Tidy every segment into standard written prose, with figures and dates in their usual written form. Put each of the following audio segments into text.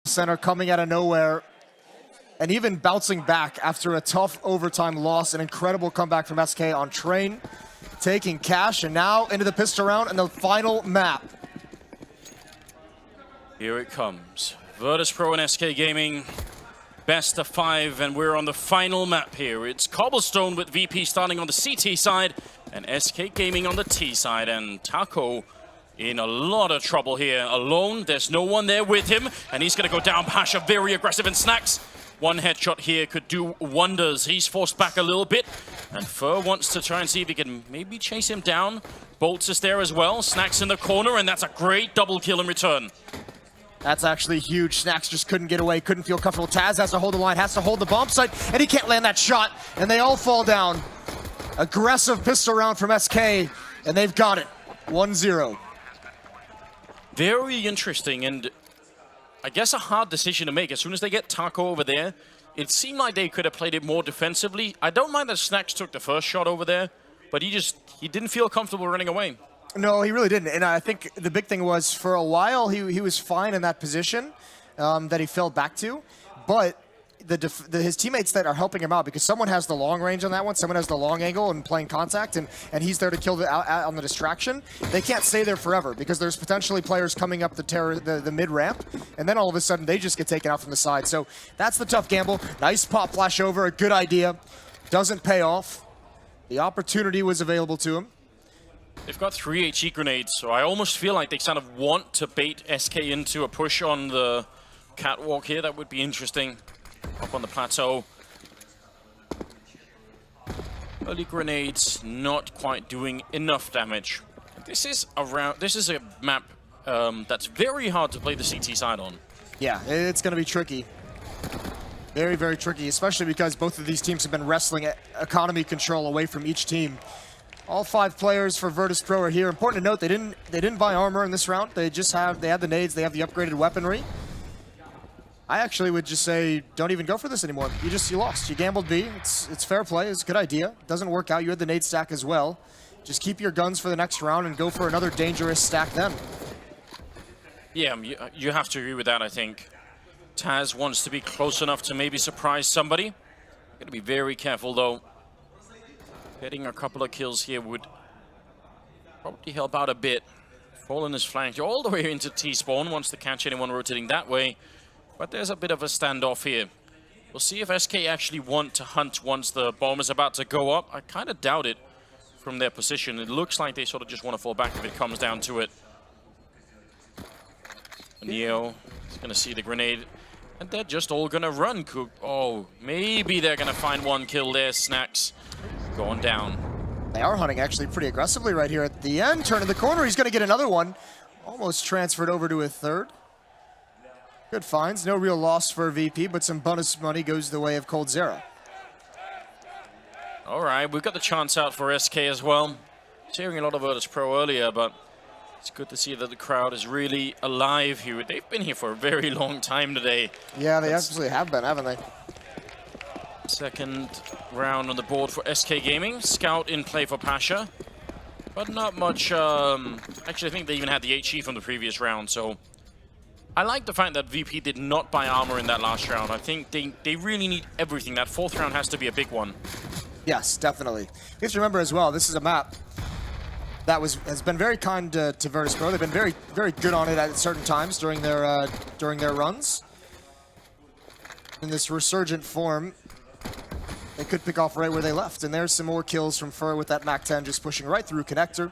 Center coming out of nowhere and even bouncing back after a tough overtime loss. An incredible comeback from SK on Train, taking cash, and now into the pistol round and the final map. Here it comes. Virtus Pro and SK Gaming, best of 5, and we're on the final map here. It's Cobblestone with VP starting on the CT side and SK Gaming on the T side, and Taco in a lot of trouble here. Alone, there's no one there with him, and he's gonna go down. Pasha very aggressive, and Snacks. One headshot here could do wonders. He's forced back a little bit, and Fur wants to try and see if he can maybe chase him down. Bolts is there as well. Snacks in the corner, and that's a great double kill in return. That's actually huge. Snacks just couldn't get away, couldn't feel comfortable. Taz has to hold the line, has to hold the bomb site, and he can't land that shot, and they all fall down. Aggressive pistol round from SK, and they've got it. 1-0. Very interesting, and I guess a hard decision to make. As soon as they get Taco over there, it seemed like they could have played it more defensively. I don't mind that Snacks took the first shot over there, but he didn't feel comfortable running away. No, he really didn't. And I think the big thing was, for a while, he was fine in that position that he fell back to. But his teammates that are helping him out, because someone has the long range on that one, someone has the long angle and playing contact, and he's there to kill on the distraction. They can't stay there forever, because there's potentially players coming up the mid-ramp, and then all of a sudden they just get taken out from the side. So that's the tough gamble. Nice pop flash over, a good idea. Doesn't pay off. The opportunity was available to him. They've got 3 HE grenades, so I almost feel like they kind of want to bait SK into a push on the catwalk here. That would be interesting. Up on the plateau. Early grenades not quite doing enough damage. This is a map that's very hard to play the CT side on. Yeah, it's going to be tricky. Very, very tricky, especially because both of these teams have been wrestling economy control away from each team. All 5 players for Virtus Pro are here. Important to note, they didn't buy armor in this round. They have the nades, they have the upgraded weaponry. I actually would just say, don't even go for this anymore. You lost. You gambled B. It's fair play. It's a good idea. Doesn't work out. You had the nade stack as well. Just keep your guns for the next round and go for another dangerous stack then. Yeah, you have to agree with that, I think. Taz wants to be close enough to maybe surprise somebody. Gotta be very careful though. Getting a couple of kills here would probably help out a bit. Fallen is flanked all the way into T-spawn, wants to catch anyone rotating that way. But there's a bit of a standoff here. We'll see if SK actually want to hunt once the bomb is about to go up. I kind of doubt it from their position. It looks like they sort of just want to fall back if it comes down to it. Neo is going to see the grenade. And they're just all going to run. Oh, maybe they're going to find one kill there. Snacks going down. They are hunting actually pretty aggressively right here at the end. Turning the corner, he's going to get another one. Almost transferred over to a third. Good finds, no real loss for VP, but some bonus money goes the way of Coldzera. All right, we've got the chance out for SK as well. I was hearing a lot of Virtus Pro earlier, but it's good to see that the crowd is really alive here. They've been here for a very long time today. Yeah, they absolutely have been, haven't they? Second round on the board for SK Gaming. Scout in play for Pasha, but not much. Actually, I think they even had the HE from the previous round, so I like the fact that VP did not buy armor in that last round. I think they really need everything. That 4th round has to be a big one. Yes, definitely. You have to remember as well, this is a map that has been very kind to Virtus Pro. They've been very, very good on it at certain times during their runs. In this resurgent form, they could pick off right where they left. And there's some more kills from Fur with that MAC-10 just pushing right through connector.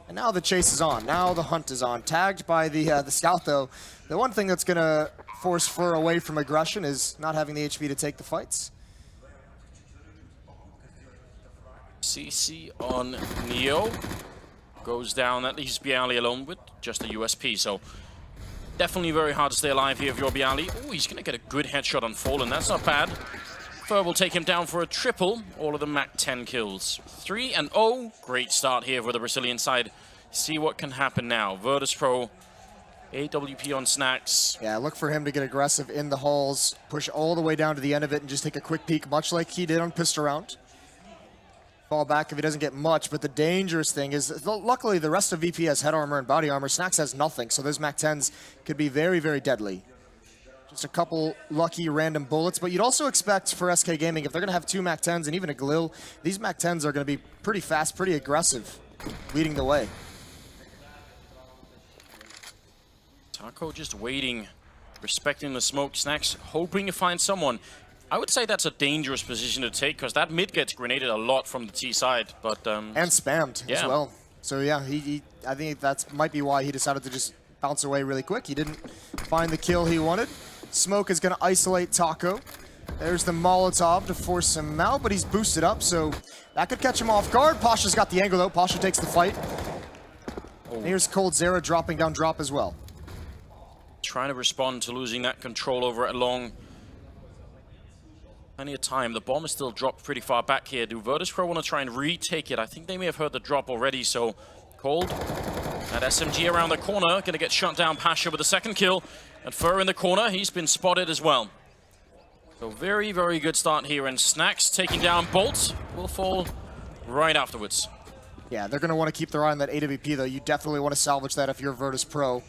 And now the chase is on. Now the hunt is on. Tagged by the scout, though. The one thing that's going to force Fur away from aggression is not having the HP to take the fights. CC on Neo. Goes down. That leaves Bialy alone with just a USP. So definitely very hard to stay alive here if you're Bialy. Oh, he's going to get a good headshot on Fallen. That's not bad. Fur will take him down for a triple. All of the MAC-10 kills. 3-0. Great start here for the Brazilian side. See what can happen now. Virtus Pro, AWP on Snacks. Yeah, look for him to get aggressive in the halls, push all the way down to the end of it, and just take a quick peek, much like he did on pistol round. Fall back if he doesn't get much, but the dangerous thing is, luckily the rest of VP has head armor and body armor. Snacks has nothing, so those MAC-10s could be very, very deadly. Just a couple lucky random bullets, but you'd also expect for SK Gaming, if they're going to have 2 MAC-10s and even a Galil, these MAC-10s are going to be pretty fast, pretty aggressive, leading the way. Taco just waiting, respecting the smoke. Snacks hoping to find someone. I would say that's a dangerous position to take because that mid gets grenaded a lot from the T side, but and spammed as well. So yeah, I think that might be why he decided to just bounce away really quick. He didn't find the kill he wanted. Smoke is going to isolate Taco. There's the Molotov to force him out, but he's boosted up, so that could catch him off guard. Pasha's got the angle though. Pasha takes the fight. Oh. Here's coldzera dropping down drop as well. Trying to respond to losing that control over it long. Plenty of time. The bomb is still dropped pretty far back here. Do Virtus.pro want to try and retake it? I think they may have heard the drop already, so Cold. That SMG around the corner, going to get shut down. Pasha with the second kill. And Fur in the corner, he's been spotted as well. So very, very good start here. And Snacks taking down Bolt will fall right afterwards. Yeah, they're going to want to keep their eye on that AWP, though. You definitely want to salvage that if you're Virtus.pro.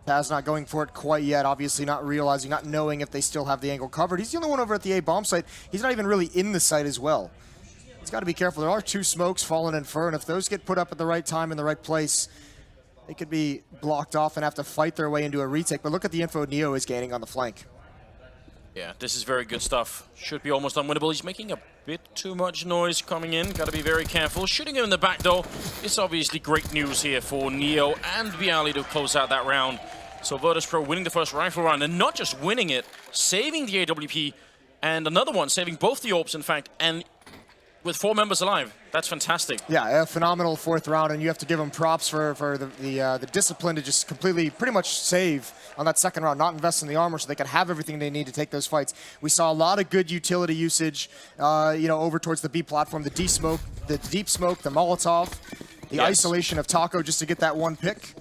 Taz not going for it quite yet, obviously not realizing, not knowing if they still have the angle covered. He's the only one over at the A bomb site. He's not even really in the site as well. He's got to be careful. There are 2 smokes, Fallen and Fur, and if those get put up at the right time in the right place, they could be blocked off and have to fight their way into a retake. But look at the info Neo is gaining on the flank. Yeah, this is very good stuff. Should be almost unwinnable. He's making a bit too much noise coming in. Got to be very careful. Shooting him in the back, though, it's obviously great news here for Neo and Bialy to close out that round. So Virtus.pro winning the first rifle round, and not just winning it, saving the AWP, and another one, saving both the AWPs, in fact, and with 4 members alive. That's fantastic. Yeah, a phenomenal 4th round, and you have to give them props for the discipline to just completely, pretty much save on that 2nd round, not invest in the armor so they can have everything they need to take those fights. We saw a lot of good utility usage, over towards the B platform, the deep smoke, the Molotov, the isolation of Taco just to get that 1 pick.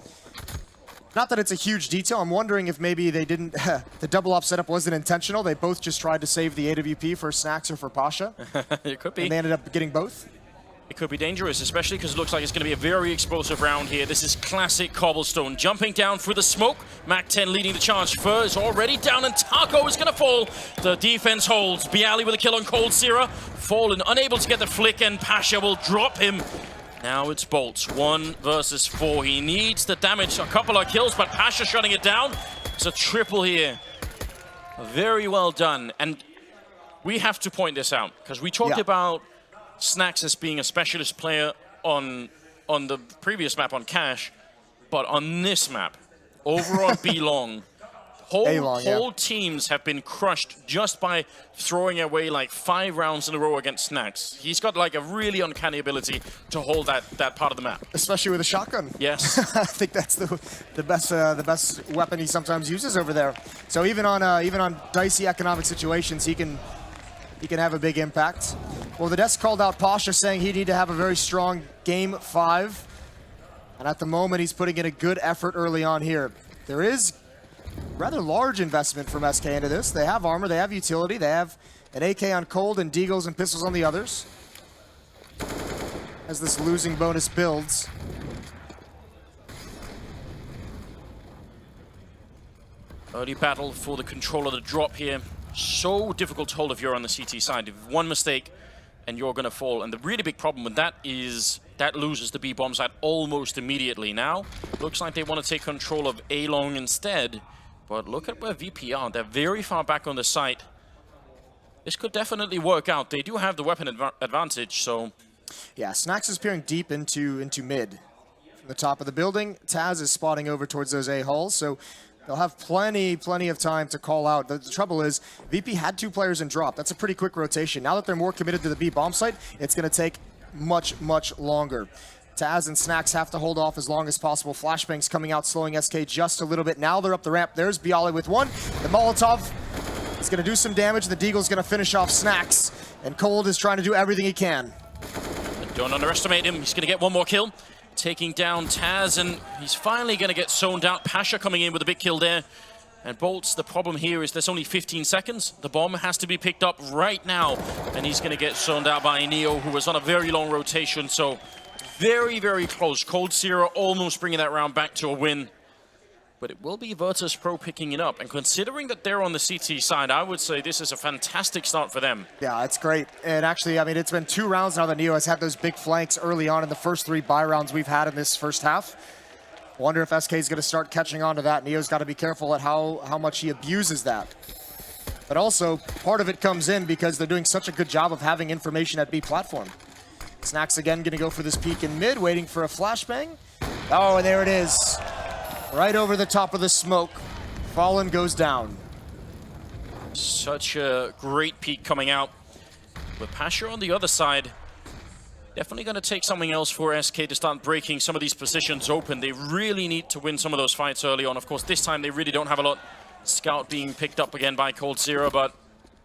Not that it's a huge detail. I'm wondering if maybe they didn't, the double op setup wasn't intentional. They both just tried to save the AWP for Snacks or for Pasha. It could be. And they ended up getting both. It could be dangerous, especially because it looks like it's going to be a very explosive round here. This is classic Cobblestone. Jumping down through the smoke. MAC-10 leading the charge. Fur is already down, and Taco is going to fall. The defense holds. Bialy with a kill on coldzera. Fallen, unable to get the flick, and Pasha will drop him. Now it's Bolt, 1 versus 4. He needs the damage, a couple of kills, but Pasha shutting it down. It's a triple here. Very well done. And we have to point this out, because we talked about Snacks as being a specialist player on the previous map on Cash, but on this map, over on B-Long, whole teams have been crushed just by throwing away like 5 rounds in a row against Snacks. He's got like a really uncanny ability to hold that part of the map. Especially with a shotgun. Yes. I think that's the best weapon he sometimes uses over there. So even on dicey economic situations, he can have a big impact. Well, the desk called out Pasha saying he'd need to have a very strong game 5. And at the moment, he's putting in a good effort early on here. There is rather large investment from SK into this. They have armor, they have utility, they have an AK on Cold and Deagles and pistols on the others. As this losing bonus builds. Early battle for the control of the drop here. So difficult to hold if you're on the CT side. If one mistake and you're going to fall. And the really big problem with that is that loses the B bomb side almost immediately. Now, looks like they want to take control of A-Long instead. But look at where VP are. They're very far back on the site. This could definitely work out. They do have the weapon advantage, so... Yeah, Snacks is peering deep into mid. From the top of the building, Taz is spotting over towards those A-hulls, so they'll have plenty of time to call out. The trouble is, VP had 2 players in drop. That's a pretty quick rotation. Now that they're more committed to the B bomb site, it's going to take much longer. Taz and Snacks have to hold off as long as possible. Flashbangs coming out, slowing SK just a little bit. Now they're up the ramp. There's Bialy with 1. The Molotov is going to do some damage. The Deagle's going to finish off Snacks. And Cold is trying to do everything he can. Don't underestimate him. He's going to get 1 more kill. Taking down Taz, and he's finally going to get zoned out. Pasha coming in with a big kill there. And Bolt's, the problem here is there's only 15 seconds. The bomb has to be picked up right now. And he's going to get zoned out by Neo, who was on a very long rotation. So very close. coldzera almost bringing that round back to a win. but it will be Virtus Pro picking it up. And considering that they're on the CT side, I would say this is a fantastic start for them. Yeah, it's great. And actually, I mean, it's been 2 rounds now that Neo has had those big flanks early on in the first 3 buy rounds we've had in this first half. Wonder if SK is going to start catching on to that. Neo's got to be careful at how much he abuses that. But also, part of it comes in because they're doing such a good job of having information at B platform. Snacks again going to go for this peek in mid, waiting for a flashbang. Oh, and there it is. Right over the top of the smoke. Fallen goes down. Such a great peak coming out. With Pasha on the other side, definitely going to take something else for SK to start breaking some of these positions open. They really need to win some of those fights early on. Of course, this time they really don't have a lot. Scout being picked up again by coldzera, but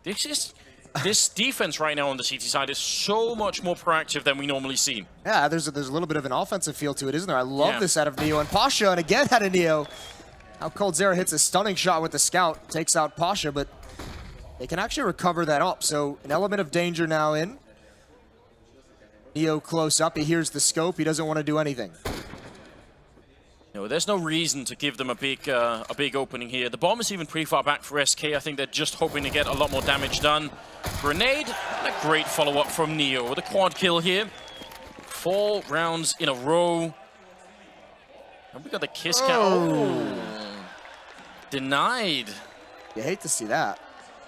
this defense right now on the CT side is so much more proactive than we normally see. Yeah, there's a little bit of an offensive feel to it, isn't there? I love this out of Neo and Pasha, and again out of Neo. Now coldzera hits a stunning shot with the Scout, takes out Pasha, but they can actually recover that up. So an element of danger now in. Neo close up, he hears the scope, he doesn't want to do anything. No, there's no reason to give them a big opening here. The bomb is even pretty far back for SK. I think they're just hoping to get a lot more damage done. Grenade, and a great follow-up from Neo with a quad kill here. 4 rounds in a row. And we got the kiss count. Oh. Denied. You hate to see that.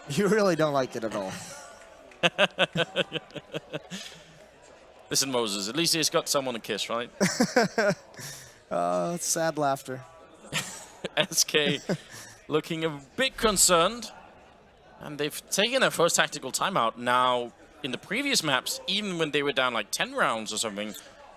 You really don't like it at all. Listen, Moses, at least he's got someone to kiss, right? It's sad laughter. SK looking a bit concerned. And they've taken their first tactical timeout. Now, in the previous maps, even when they were down like 10 rounds or something,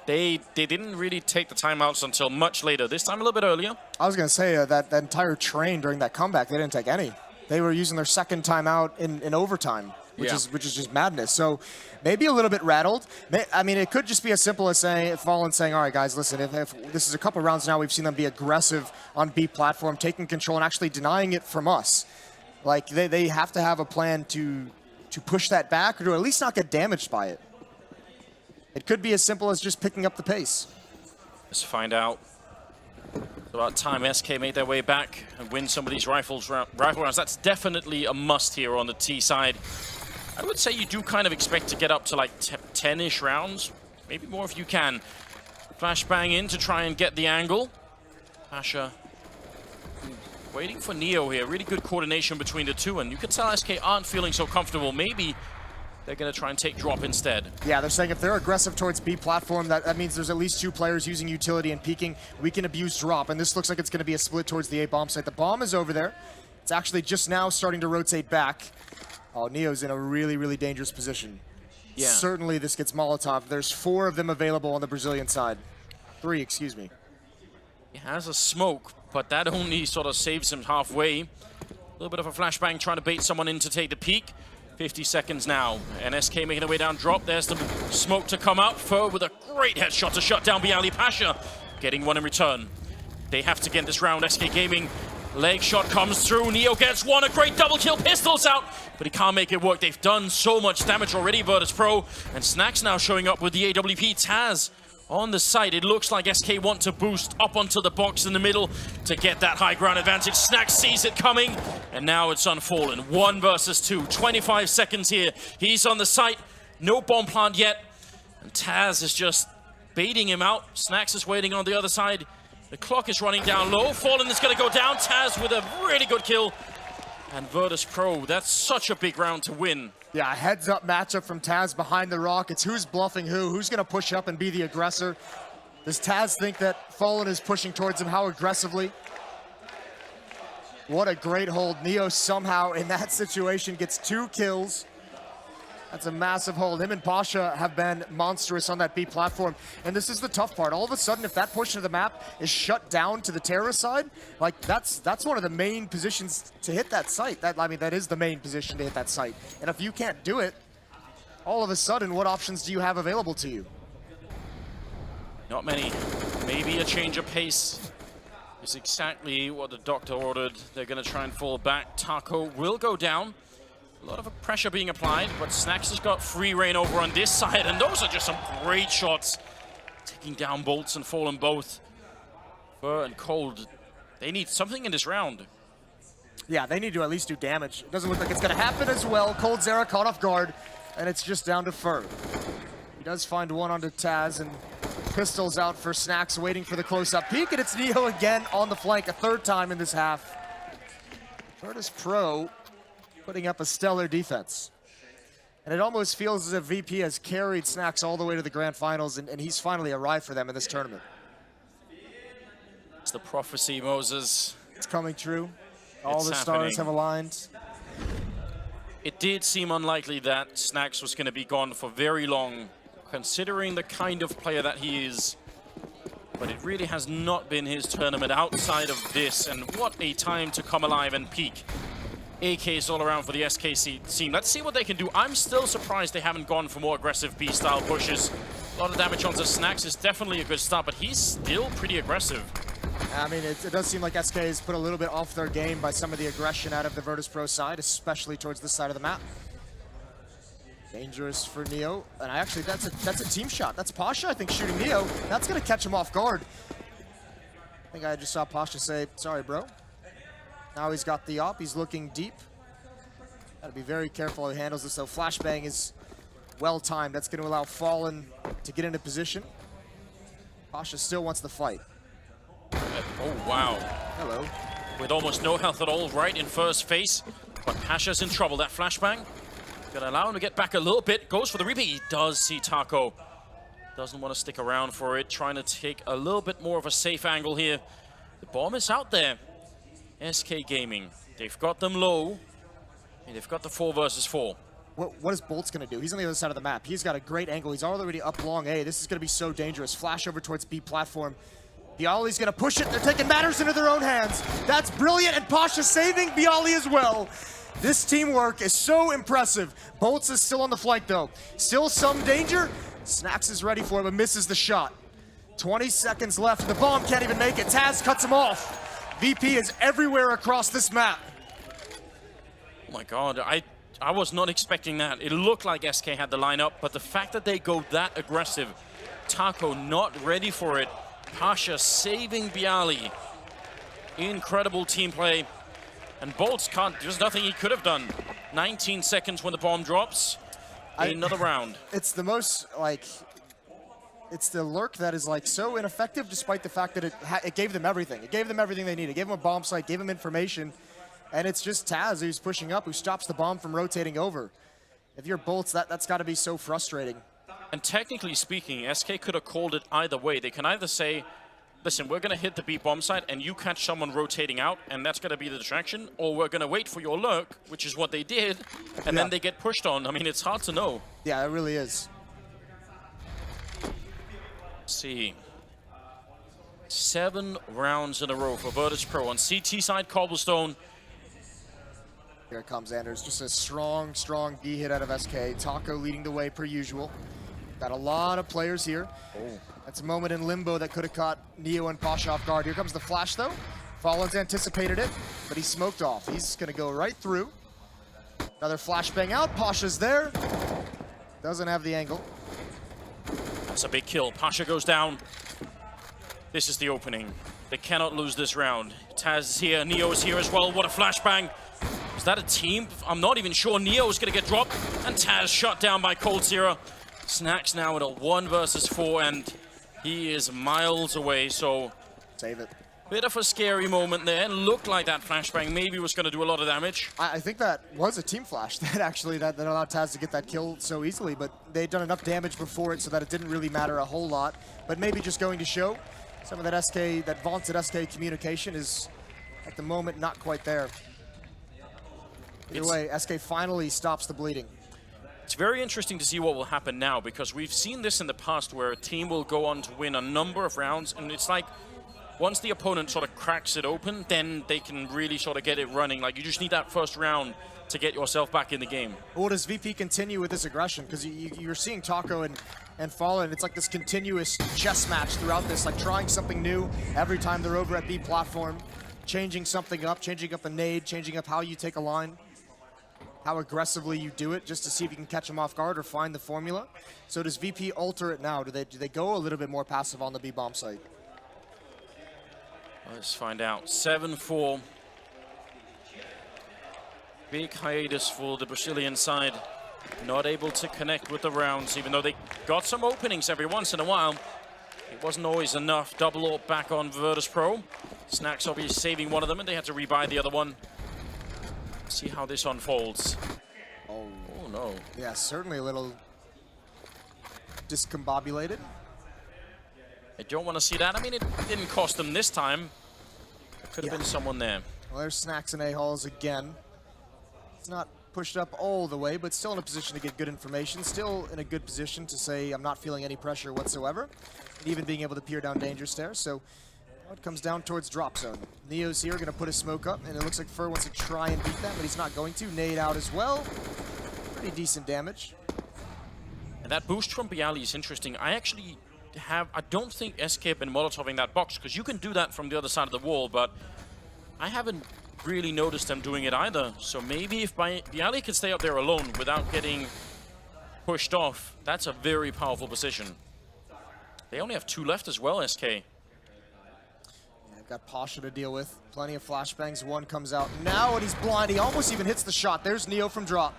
they didn't really take the timeouts until much later. This time a little bit earlier. I was going to say that entire train during that comeback, they didn't take any. They were using their second timeout in overtime, which is just madness. So maybe a little bit rattled. I mean, it could just be as simple as saying, Fallen saying, all right, guys, listen, if this is a couple rounds now, we've seen them be aggressive on B platform, taking control and actually denying it from us. Like, they have to have a plan to push that back or to at least not get damaged by it. It could be as simple as just picking up the pace. Let's find out. It's about time SK made their way back and win some of these rifle rounds. That's definitely a must here on the T side. I would say you do kind of expect to get up to like 10-ish rounds, maybe more if you can. Flashbang in to try and get the angle. Pasha waiting for Neo here. Really good coordination between the two, and you can tell SK aren't feeling so comfortable. Maybe they're going to try and take drop instead. Yeah, they're saying if they're aggressive towards B platform, that means there's at least 2 players using utility and peeking. We can abuse drop, and this looks like it's going to be a split towards the A bomb site. The bomb is over there. It's actually just now starting to rotate back. Oh, Neo's in a really, really dangerous position. Yeah. Certainly this gets Molotov. There's 4 of them available on the Brazilian side. 3, excuse me. He has a smoke, but that only sort of saves him halfway. A little bit of a flashbang trying to bait someone in to take the peek. 50 seconds now, and SK making their way down drop. There's the smoke to come up. Foe with a great headshot to shut down Bialy Pasha. Getting one in return. They have to get this round. SK Gaming, leg shot comes through. Neo gets one, a great double kill, pistols out, but he can't make it work. They've done so much damage already, Virtus Pro, and Snacks now showing up with the AWP. Taz on the site. It looks like SK want to boost up onto the box in the middle to get that high ground advantage. Snacks sees it coming, and now it's Unfallen. 1 versus 2. 25 seconds here. He's on the site. No bomb plant yet. And Taz is just baiting him out. Snacks is waiting on the other side. The clock is running down low. Fallen is going to go down. Taz with a really good kill. And Virtus Pro, that's such a big round to win. Yeah, heads-up matchup from Taz behind the rock. It's who's bluffing who's going to push up and be the aggressor. Does Taz think that Fallen is pushing towards him? How aggressively? What a great hold. Neo somehow in that situation gets 2 kills. That's a massive hold. Him and Pasha have been monstrous on that B platform. And this is the tough part. All of a sudden, if that portion of the map is shut down to the terrorist side, like that's one of the main positions to hit that site. That is the main position to hit that site. And if you can't do it, all of a sudden, what options do you have available to you? Not many. Maybe a change of pace is exactly what the doctor ordered. They're going to try and fall back. Taco will go down. A lot of pressure being applied, but Snacks has got free reign over on this side, and those are just some great shots. Taking down Bolts and Fallen both. Fur and Cold They need something in this round. Yeah, they need to at least do damage. It doesn't look like it's going to happen as well. Coldzera caught off guard, and it's just down to Fur. He does find one onto Taz, and pistols out for Snacks, waiting for the close-up peek, and it's Neo again on the flank, a third time in this half. Virtus Pro putting up a stellar defense. And it almost feels as if VP has carried Snacks all the way to the grand finals, and he's finally arrived for them in this tournament. It's the prophecy, Moses. It's coming true. All the It's stars happening. have aligned. It did seem unlikely that Snacks was going to be gone for very long, considering the kind of player that he is. But it really has not been his tournament outside of this, and what a time to come alive and peak. AKs all around for the SKC team. Let's see what they can do. I'm still surprised they haven't gone for more aggressive B-style pushes. A lot of damage onto Snacks is definitely a good start, but he's still pretty aggressive. I mean, it does seem like SK has put a little bit off their game by some of the aggression out of the Virtus Pro side, especially towards this side of the map. Dangerous for Neo, and actually that's a team shot. That's Pasha, I think, shooting Neo. That's gonna catch him off guard. I think I just saw Pasha say, sorry, bro. Now he's got the op, he's looking deep. Gotta be very careful how he handles this, though. Flashbang is well timed. That's gonna allow Fallen to get into position. Pasha still wants the fight. Oh, wow. Hello. With almost no health at all, right in first face. But Pasha's in trouble. That flashbang gonna allow him to get back a little bit. Goes for the repeat. He does see Taco. Doesn't want to stick around for it. Trying to take a little bit more of a safe angle here. The bomb is out there. SK Gaming. They've got them low. And they've got the 4 versus 4. What is Bolt's gonna do? He's on the other side of the map. He's got a great angle. He's already up long A. This is gonna be so dangerous. Flash over towards B platform. Bialy's gonna push it. They're taking matters into their own hands. That's brilliant, and Pasha saving Bialy as well. This teamwork is so impressive. Bolts is still on the flank though. Still some danger. Snacks is ready for him, but misses the shot. 20 seconds left. The bomb can't even make it. Taz cuts him off. VP is everywhere across this map. Oh my god, I was not expecting that. It looked like SK had the lineup, but the fact that they go that aggressive, Taco not ready for it, Pasha saving Bialy. Incredible team play. And Bolts can't, there's nothing he could have done. 19 seconds when the bomb drops. Another round. It's the most, like, it's the lurk that is, like, so ineffective despite the fact that it gave them everything. It gave them everything they needed. It gave them a bomb site, gave them information. And it's just Taz who's pushing up, who stops the bomb from rotating over. If you're Bolts, that's got to be so frustrating. And technically speaking, SK could have called it either way. They can either say, listen, we're going to hit the B bomb site and you catch someone rotating out and that's going to be the distraction, or we're going to wait for your lurk, which is what they did, and then they get pushed on. I mean, it's hard to know. Yeah, it really is. Let's see. 7 rounds in a row for Virtus Pro on CT side, Cobblestone. Here it comes, Anders. Just a strong, strong B hit out of SK. Taco leading the way per usual. Got a lot of players here. Oh. That's a moment in limbo that could have caught Neo and Pasha off guard. Here comes the flash, though. Fallen's anticipated it, but he smoked off. He's going to go right through. Another flashbang out. Pasha's there. Doesn't have the angle. That's a big kill. Pasha goes down. This is the opening. They cannot lose this round. Taz is here. Neo is here as well. What a flashbang. Is that a team? I'm not even sure. Neo is going to get dropped. And Taz shot down by Coldzera. Snacks now at a 1 versus 4, and he is miles away, so Save it. bit of a scary moment there. Looked like that flashbang maybe was going to do a lot of damage. I think that was a team flash that actually that allowed Taz to get that kill so easily, but they'd done enough damage before it so that it didn't really matter a whole lot. But maybe just going to show some of that SK, that vaunted SK communication is at the moment not quite there. Either way, SK finally stops the bleeding. It's very interesting to see what will happen now, because we've seen this in the past where a team will go on to win a number of rounds, and it's like once the opponent sort of cracks it open, then they can really sort of get it running. Like, you just need that first round to get yourself back in the game. Well, does VP continue with this aggression? Because you're seeing Taco and Fallen, it's like this continuous chess match throughout this, like trying something new every time they're over at B platform, changing something up, changing up a nade, changing up how you take a line, how aggressively you do it, just to see if you can catch them off guard or find the formula. So does VP alter it now? Do they go a little bit more passive on the B bomb site? Let's find out. 7-4. Big hiatus for the Brazilian side. Not able to connect with the rounds, even though they got some openings every once in a while. It wasn't always enough. Double AWP back on Virtus.pro. Snacks obviously saving one of them, and they had to rebuy the other one. See how this unfolds. Oh no. Yeah, certainly a little discombobulated. I don't want to see that. I mean, it didn't cost them this time. There could have been someone there. Well, there's Snacks and A-Halls again. It's not pushed up all the way, but still in a position to get good information. Still in a good position to say, I'm not feeling any pressure whatsoever. And even being able to peer down danger stairs. So it comes down towards drop zone. Neo's here, going to put his smoke up, and it looks like Fur wants to try and beat that, but he's not going to. Nade out as well. Pretty decent damage. And that boost from Bialy is interesting. I don't think SK have been molotoving that box, because you can do that from the other side of the wall, but I haven't really noticed them doing it either. So maybe if Bialy can stay up there alone without getting pushed off, that's a very powerful position. They only have 2 left as well, SK. Yeah, got Pasha to deal with. Plenty of flashbangs. One comes out now, and he's blind. He almost even hits the shot. There's Neo from drop.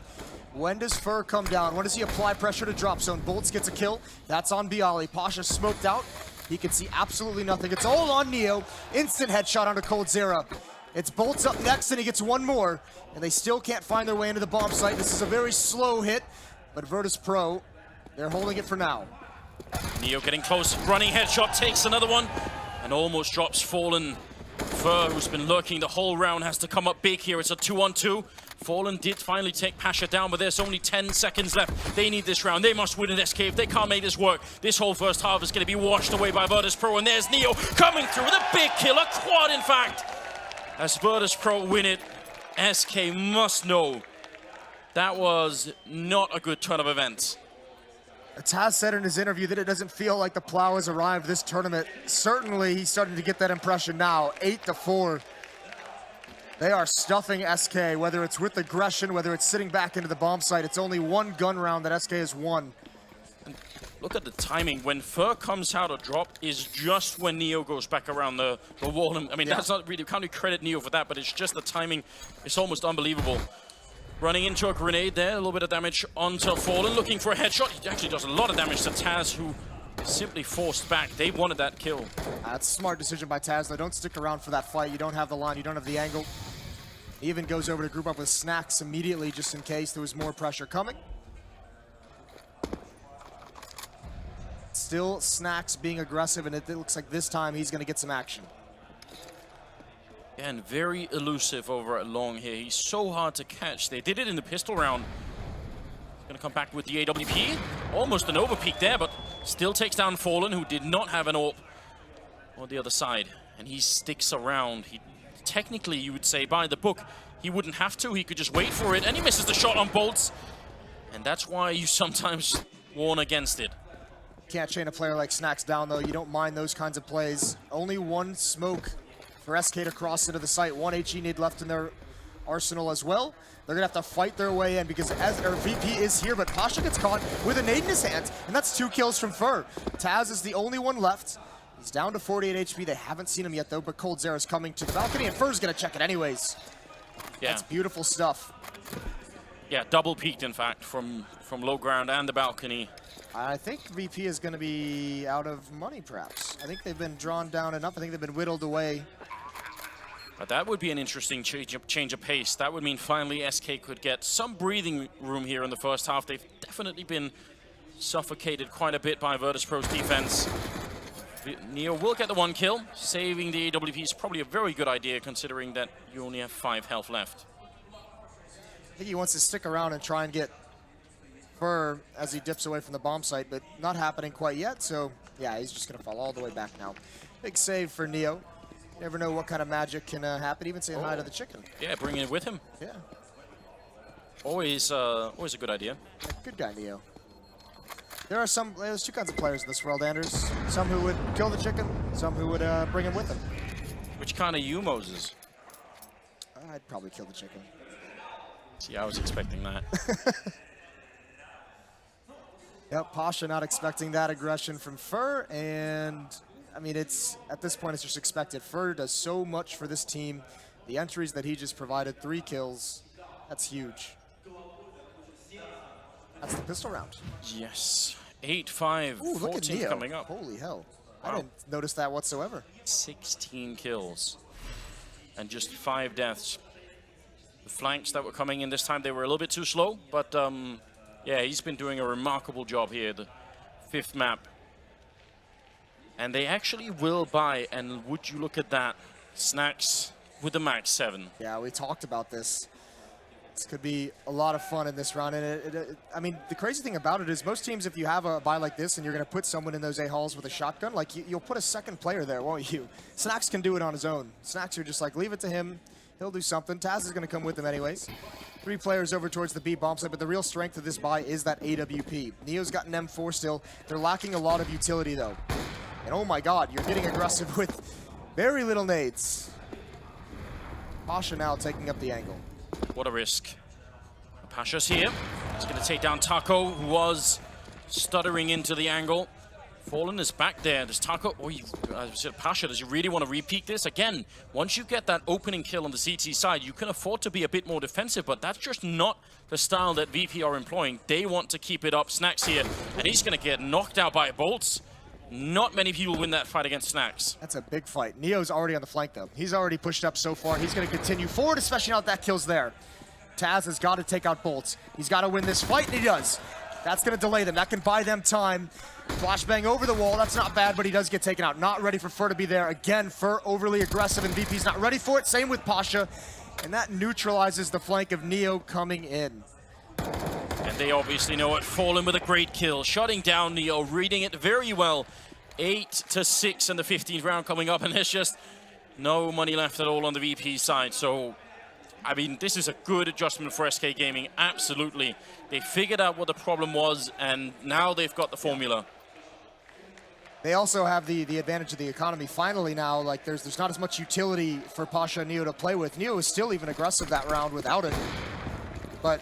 When does Fur come down? When does he apply pressure to drop zone? Bolts gets a kill. That's on Bialy. Pasha smoked out. He can see absolutely nothing. It's all on Neo. Instant headshot onto Coldzera. It's Bolts up next, and he gets one more. And they still can't find their way into the bomb site. This is a very slow hit, but Virtus.pro, they're holding it for now. Neo getting close. Running headshot takes another one. And almost drops Fallen. Fur, who's been lurking the whole round, has to come up big here. It's a 2-on-2. Fallen did finally take Pasha down, but there's only 10 seconds left. They need this round. They must win at SK. If they can't make this work, this whole first half is going to be washed away by Virtus.pro. And there's Neo coming through with a big kill, a quad, in fact. As Virtus.pro win it, SK must know that was not a good turn of events. Taz said in his interview that it doesn't feel like the plow has arrived this tournament. Certainly, he's starting to get that impression now. 8-4. They are stuffing SK, whether it's with aggression, whether it's sitting back into the bomb site. It's only one gun round that SK has won. And look at the timing. When Fur comes out of drop is just when Neo goes back around the wall. I mean, that's not really, can't really credit Neo for that, but it's just the timing. It's almost unbelievable. Running into a grenade there, a little bit of damage onto Fallen, looking for a headshot. He actually does a lot of damage to Taz, who is simply forced back. They wanted that kill. That's a smart decision by Taz, though. Don't stick around for that fight. You don't have the line, you don't have the angle. He even goes over to group up with Snacks immediately, just in case there was more pressure coming. Still Snacks being aggressive, and it looks like this time he's going to get some action. And very elusive over at Long here. He's so hard to catch. They did it in the pistol round. Gonna come back with the AWP. Almost an overpeak there, but still takes down Fallen, who did not have an AWP on the other side. And he sticks around. He technically, you would say, by the book, he wouldn't have to. He could just wait for it, and he misses the shot on Bolts. And that's why you sometimes warn against it. Can't chain a player like Snacks down, though. You don't mind those kinds of plays. Only one smoke for SK to cross into the site. One HE need left in their arsenal as well. They're gonna have to fight their way in because VP is here, but Pasha gets caught with a nade in his hands, and that's 2 kills from Fur. Taz is the only one left. He's down to 48 HP. They haven't seen him yet, though, but Coldzera is coming to the balcony, and Fur's gonna check it anyways. Yeah. That's beautiful stuff. Yeah, double peaked, in fact, from low ground and the balcony. I think VP is going to be out of money, perhaps. I think they've been drawn down enough. I think they've been whittled away. But that would be an interesting change of pace. That would mean finally SK could get some breathing room here in the first half. They've definitely been suffocated quite a bit by Virtus.pro's defense. Neo will get the 1 kill. Saving the AWP is probably a very good idea, considering that you only have 5 health left. I think he wants to stick around and try and get Fur as he dips away from the bomb site, but not happening quite yet. So, yeah, he's just going to fall all the way back now. Big save for Neo. Never know what kind of magic can happen, even saying hi to the chicken. Yeah, bringing it with him. Yeah. Always a good idea. Yeah, good guy, Neo. There's 2 kinds of players in this world, Anders. Some who would kill the chicken, some who would bring him with them. Which kind of you, Moses? I'd probably kill the chicken. See, I was expecting that. Yep, Pasha not expecting that aggression from Fur, and I mean, it's at this point, it's just expected. Fur does so much for this team. The entries that he just provided, 3 kills, that's huge. That's the pistol round. Yes. 8-5, Ooh, look at 14 Neo. coming up. Holy hell. Wow. I didn't notice that whatsoever. 16 kills. And just 5 deaths. The flanks that were coming in this time, they were a little bit too slow. But, yeah, he's been doing a remarkable job here, the 5th map. And they actually will buy, and would you look at that, Snacks with the max 7. Yeah, we talked about this. This could be a lot of fun in this round. And I mean, the crazy thing about it is most teams, if you have a buy like this and you're going to put someone in those A-halls with a shotgun, like you'll put a second player there, won't you? Snacks can do it on his own. Snacks are just like, leave it to him. He'll do something. Taz is going to come with him anyways. 3 players over towards the B bomb site, but the real strength of this buy is that AWP. Neo's got an M4 still. They're lacking a lot of utility, though. And oh my god, you're getting aggressive with very little nades. Pasha now taking up the angle. What a risk. Pasha's here. He's going to take down Taco, who was stuttering into the angle. Fallen is back there. Does Taco, Pasha, does he really want to repeat this? Again, once you get that opening kill on the CT side, you can afford to be a bit more defensive, but that's just not the style that VP are employing. They want to keep it up. Snacks here, and he's going to get knocked out by bolts. Not many people win that fight against Snacks. That's a big fight. Neo's already on the flank, though. He's already pushed up so far. He's going to continue forward, especially now that that kill's there. Taz has got to take out bolts. He's got to win this fight, and he does. That's going to delay them. That can buy them time. Flashbang over the wall. That's not bad, but he does get taken out. Not ready for Fur to be there. Again, Fur overly aggressive, and VP's not ready for it. Same with Pasha. And that neutralizes the flank of Neo coming in. And they obviously know it. Fallen with a great kill. Shutting down Neo, reading it very well. 8-6 in the 15th round coming up, and there's just no money left at all on the VP side. So, I mean, this is a good adjustment for SK Gaming, absolutely. They figured out what the problem was, and now they've got the formula. They also have the advantage of the economy. Finally now, like, there's not as much utility for Pasha and Neo to play with. Neo is still even aggressive that round without it. But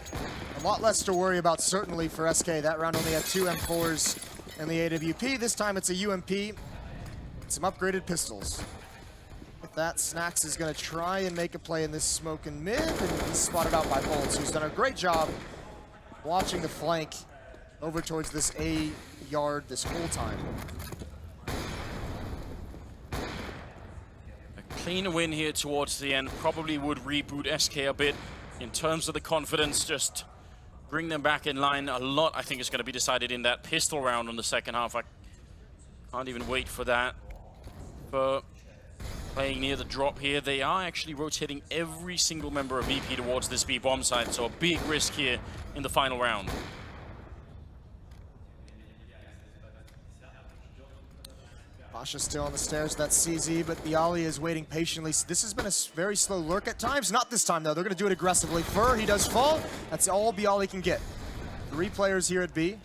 a lot less to worry about, certainly, for SK. That round only had 2 M4s and the AWP. This time it's a UMP. Some upgraded pistols. With that, Snacks is going to try and make a play in this smoke in mid, and he's spotted out by Bolts, who's done a great job watching the flank over towards this A yard this whole time. A clean win here towards the end probably would reboot SK a bit in terms of the confidence, just bring them back in line. A lot, I think, is going to be decided in that pistol round on the second half. I can't even wait for that. For playing near the drop here, they are actually rotating every single member of VP towards this B bomb site, so a big risk here in the final round. Pasha still on the stairs, that's CZ, but Bialy is waiting patiently. This has been a very slow lurk at times. Not this time, though. They're going to do it aggressively. Fur, he does fall. That's all Bialy can get. 3 players here at B.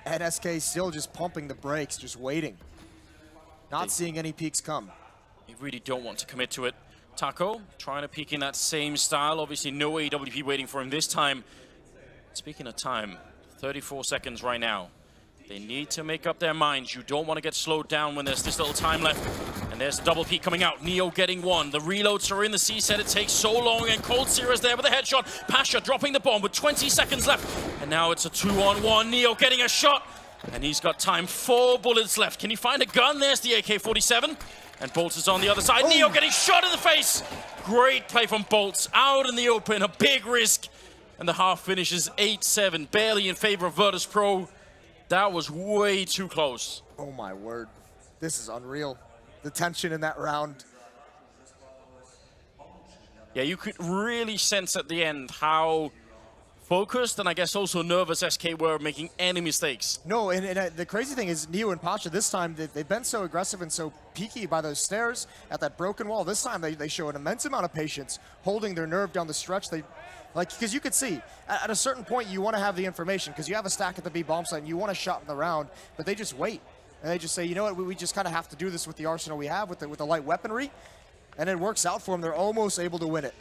And SK still just pumping the brakes, just waiting. Not seeing any peaks come. They really don't want to commit to it. Taco trying to peek in that same style. Obviously, no AWP waiting for him this time. Speaking of time, 34 seconds right now. They need to make up their minds. You don't want to get slowed down when there's this little time left. And there's a double peek coming out. Neo getting one. The reloads are in. The C set. It takes so long. And Cold Sear's there with a headshot. Pasha dropping the bomb with 20 seconds left. And now it's a 2-on-1. Neo getting a shot. And he's got time. 4 bullets left. Can he find a gun? There's the AK-47. And Bolts is on the other side. Neo getting shot in the face. Great play from Bolts. Out in the open. A big risk. And the half finishes 8-7. Barely in favor of Virtus Pro. That was way too close. Oh my word. This is unreal. The tension in that round. Yeah, you could really sense at the end how focused and I guess also nervous SK were making any mistakes. No, and the crazy thing is Neo and Pasha this time, they've been so aggressive and so peaky by those stairs at that broken wall. This time they show an immense amount of patience, holding their nerve down the stretch. Because you could see, at a certain point you want to have the information because you have a stack at the B bomb site and you want a shot in the round, but they just wait. And they just say, you know what, we just kind of have to do this with the arsenal we have, with the light weaponry. And it works out for them. They're almost able to win it.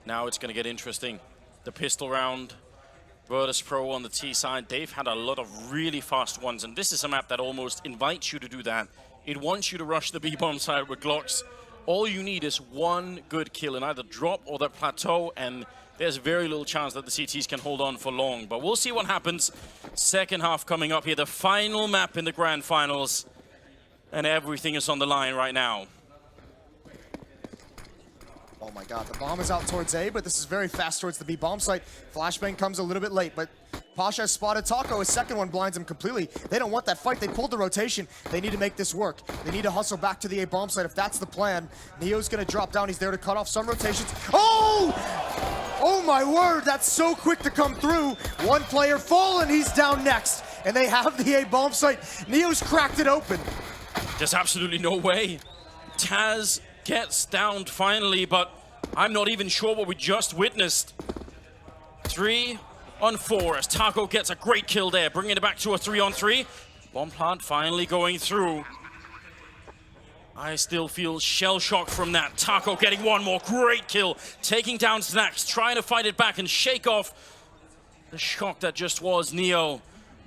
Now it's going to get interesting. The pistol round. Virtus.pro on the T side, they've had a lot of really fast ones, and this is a map that almost invites you to do that. It wants you to rush the B-bomb side with Glocks. All you need is one good kill in either drop or the plateau, and there's very little chance that the CTs can hold on for long. But we'll see what happens. Second half coming up here, the final map in the grand finals, and everything is on the line right now. Oh my god, the bomb is out towards A, but this is very fast towards the B bomb site. Flashbang comes a little bit late, but Pasha has spotted Taco. His second one blinds him completely. They don't want that fight. They pulled the rotation. They need to make this work. They need to hustle back to the A bomb site if that's the plan. Neo's gonna drop down. He's there to cut off some rotations. Oh! Oh my word, that's so quick to come through. One player fallen, he's down next. And they have the A bomb site. Neo's cracked it open. There's absolutely no way. Taz gets downed finally, but I'm not even sure what we just witnessed. 3 on 4 as Taco gets a great kill there, bringing it back to a 3 on 3. Bomb plant finally going through. I still feel shell-shocked from that. Taco getting one more great kill, taking down Snacks, trying to fight it back and shake off the shock that just was Neo,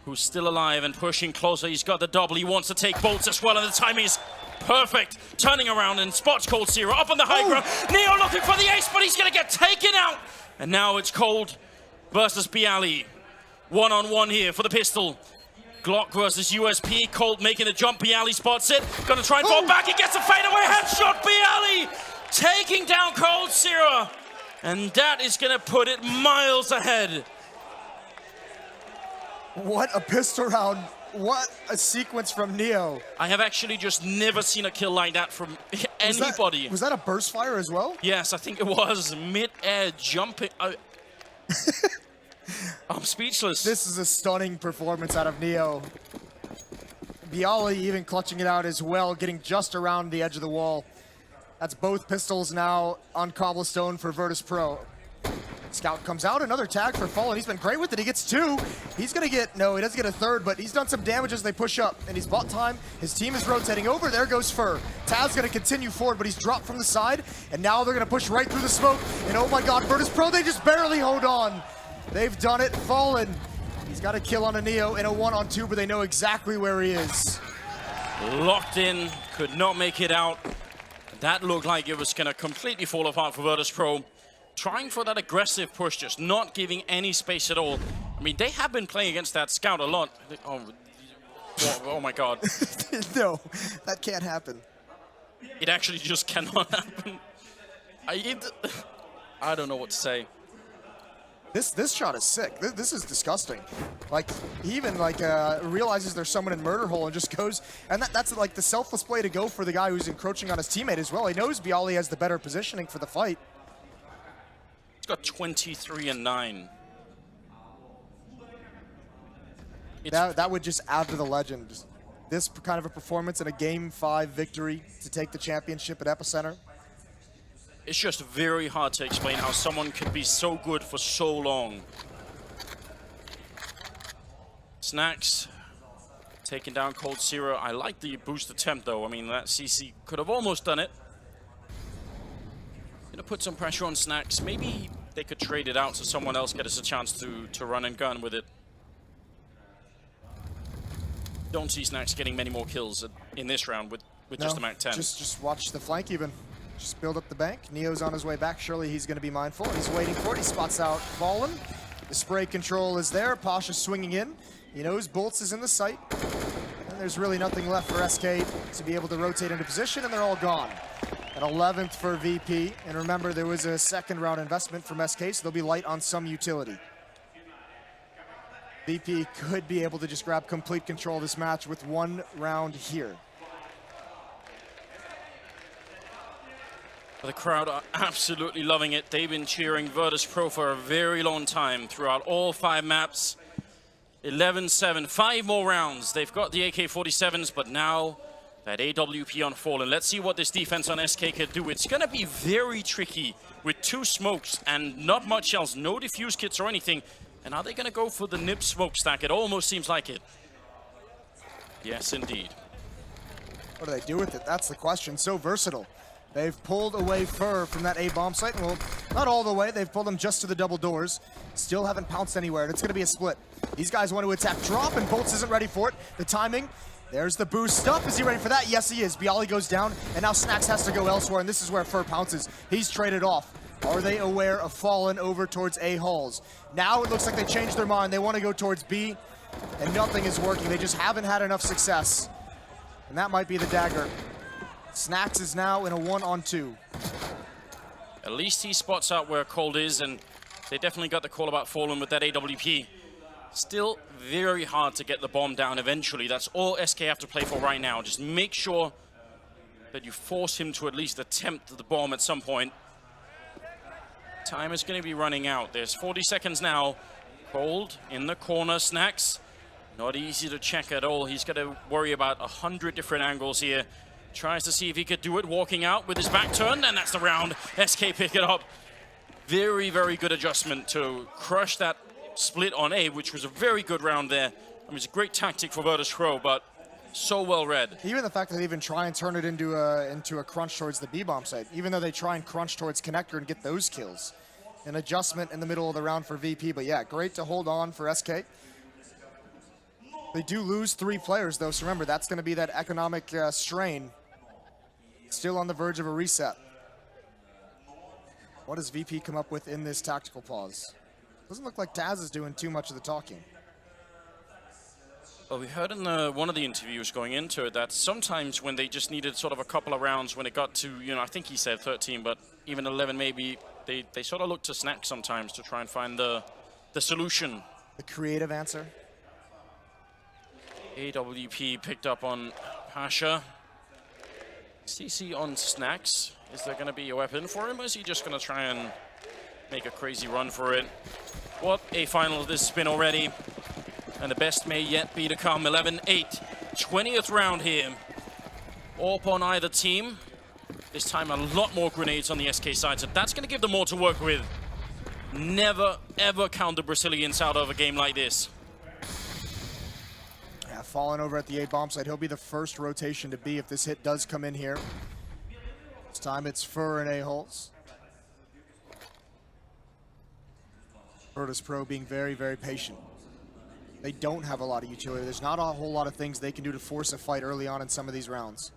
who's still alive and pushing closer. He's got the double. He wants to take bolts as well, and the timing is perfect. Turning around and spots Cold Zero up on the high ground. Neo looking for the ace, but he's going to get taken out. And now it's Cold versus Bialy. One-on-one here for the pistol. Glock versus USP. Cold making the jump. Bialy spots it. Going to try and fall back. He gets a fadeaway headshot. Bialy taking down Cold Zero. And that is going to put it miles ahead. What a pistol round. What a sequence from Neo. I have actually just never seen a kill like that from anybody. Was that a burst fire as well? Yes, I think it was. Mid-air jumping. I'm speechless. This is a stunning performance out of Neo. Bialy even clutching it out as well, getting just around the edge of the wall. That's both pistols now on Cobblestone for Virtus.pro. Scout comes out, another tag for Fallen. He's been great with it. He gets 2. He's gonna get, no, he doesn't get a 3rd, but he's done some damage as they push up, and he's bought time. His team is rotating over. There goes Fur. Taz gonna continue forward, but he's dropped from the side, and now they're gonna push right through the smoke. And oh my god, Virtus.pro, they just barely hold on. They've done it. Fallen. He's got a kill on a Neo in a 1-on-2, but they know exactly where he is. Locked in, could not make it out. That looked like it was gonna completely fall apart for Virtus.pro. Trying for that aggressive push, just not giving any space at all. I mean, they have been playing against that Scout a lot. Oh my god. No, that can't happen. It actually just cannot happen. I don't know what to say. This shot is sick. This is disgusting. Like, he even like realizes there's someone in murder hole and just goes, and that's like the selfless play to go for the guy who's encroaching on his teammate as well. He knows Bialy has the better positioning for the fight. He's got 23 and 9. That would just add to the legend. This kind of a performance in a Game 5 victory to take the championship at EPICENTER. It's just very hard to explain how someone could be so good for so long. Snacks taking down Cold Zero. I like the boost attempt though. I mean, that CC could have almost done it. Gonna put some pressure on Snacks. Maybe they could trade it out so someone else gets a chance to run and gun with it. Don't see Snacks getting many more kills in this round with just a Mac 10. Just watch the flank even. Just build up the bank. Neo's on his way back. Surely he's going to be mindful. He's waiting for it. He spots out Fallen. The spray control is there. Pasha swinging in. He knows Bolts is in the sight. And there's really nothing left for SK to be able to rotate into position, and they're all gone. An 11th for VP. And remember, there was a second round investment from SK, so they'll be light on some utility. VP could be able to just grab complete control of this match with one round here. The crowd are absolutely loving it. They've been cheering Virtus.pro for a very long time throughout all 5 maps. 11-7, 5 more rounds. They've got the AK-47s, but now that AWP on Fallen. Let's see what this defense on SK can do. It's going to be very tricky with 2 smokes and not much else. No defuse kits or anything. And are they going to go for the nib smokestack? It almost seems like it. Yes, indeed. What do they do with it? That's the question. So versatile. They've pulled away Fur from that A bomb site. Well, not all the way. They've pulled them just to the double doors. Still haven't pounced anywhere, and it's going to be a split. These guys want to attack drop, and Bolts isn't ready for it. The timing, there's the boost up. Is he ready for that? Yes, he is. Bialy goes down, and now Snacks has to go elsewhere, and this is where Fur pounces. He's traded off. Are they aware of Fallen over towards A halls? Now it looks like they changed their mind. They want to go towards B, and nothing is working. They just haven't had enough success, and that might be the dagger. Snacks is now in a 1-on-2. At least he spots out where Cold is, and they definitely got the call about Fallen with that AWP. Still very hard to get the bomb down eventually. That's all SK have to play for right now. Just make sure that you force him to at least attempt the bomb at some point. Time is going to be running out. There's 40 seconds now. Cold in the corner. Snacks, not easy to check at all. He's got to worry about 100 different angles here. Tries to see if he could do it, walking out with his back turned, and that's the round. SK pick it up. Very, very good adjustment to crush that split on A, which was a very good round there. I mean, it's a great tactic for Virtus.pro, but so well read. Even the fact that they even try and turn it into a crunch towards the B-bomb site, even though they try and crunch towards connector and get those kills. An adjustment in the middle of the round for VP, but yeah, great to hold on for SK. They do lose 3 players, though, so remember, that's going to be that economic strain. Still on the verge of a reset. What does VP come up with in this tactical pause? Doesn't look like Taz is doing too much of the talking. Well, we heard in one of the interviews going into it that sometimes when they just needed sort of a couple of rounds, when it got to, I think he said 13, but even 11 maybe, they sort of look to Snack sometimes to try and find the solution. The creative answer. AWP picked up on Pasha. CC on Snacks. Is there going to be a weapon for him, or is he just going to try and make a crazy run for it? What a final this has been already. And the best may yet be to come. 11-8. 20th round here. Up on either team. This time a lot more grenades on the SK side, so that's going to give them more to work with. Never, ever count the Brazilians out of a game like this. Yeah, Fallen over at the A bomb site. He'll be the first rotation to B if this hit does come in here. This time it's Fur and A-holes. Virtus.pro being very, very patient. They don't have a lot of utility. There's not a whole lot of things they can do to force a fight early on in some of these rounds.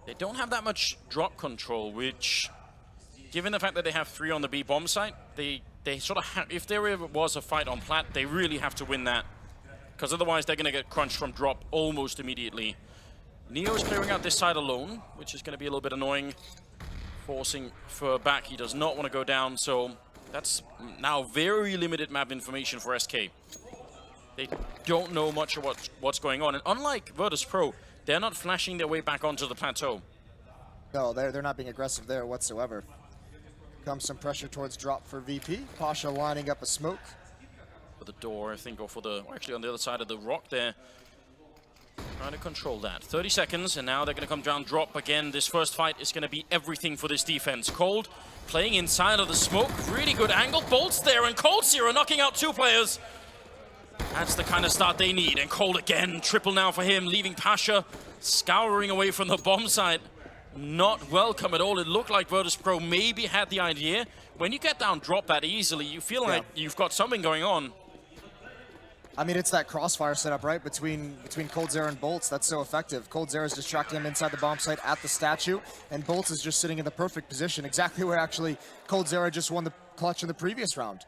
They don't have that much drop control, which, given the fact that they have 3 on the B bomb site, they sort of have, if there ever was a fight on plat, they really have to win that. Because otherwise they're going to get crunched from drop almost immediately. Neo is clearing out this side alone, which is going to be a little bit annoying. Forcing Fur back. He does not want to go down, so that's now very limited map information for SK. They don't know much of what's going on. And unlike Virtus.pro, they're not flashing their way back onto the plateau. No, they're not being aggressive there whatsoever. Comes some pressure towards drop for VP. Pasha lining up a smoke. For the door, I think, or for the, actually on the other side of the rock there. Trying to control that. 30 seconds, and now they're going to come down drop again. This first fight is going to be everything for this defense. Cold playing inside of the smoke. Really good angle. Bolts there, and Cold Zero knocking out 2 players. That's the kind of start they need. And Cold again, triple now for him, leaving Pasha scouring away from the bomb site. Not welcome at all. It looked like Virtus.pro maybe had the idea. When you get down drop that easily, you feel like you've got something going on. I mean, it's that crossfire setup, right, between Coldzera and Bolts that's so effective. Coldzera is distracting him inside the bomb site at the statue, and Bolts is just sitting in the perfect position, exactly where actually Coldzera just won the clutch in the previous round.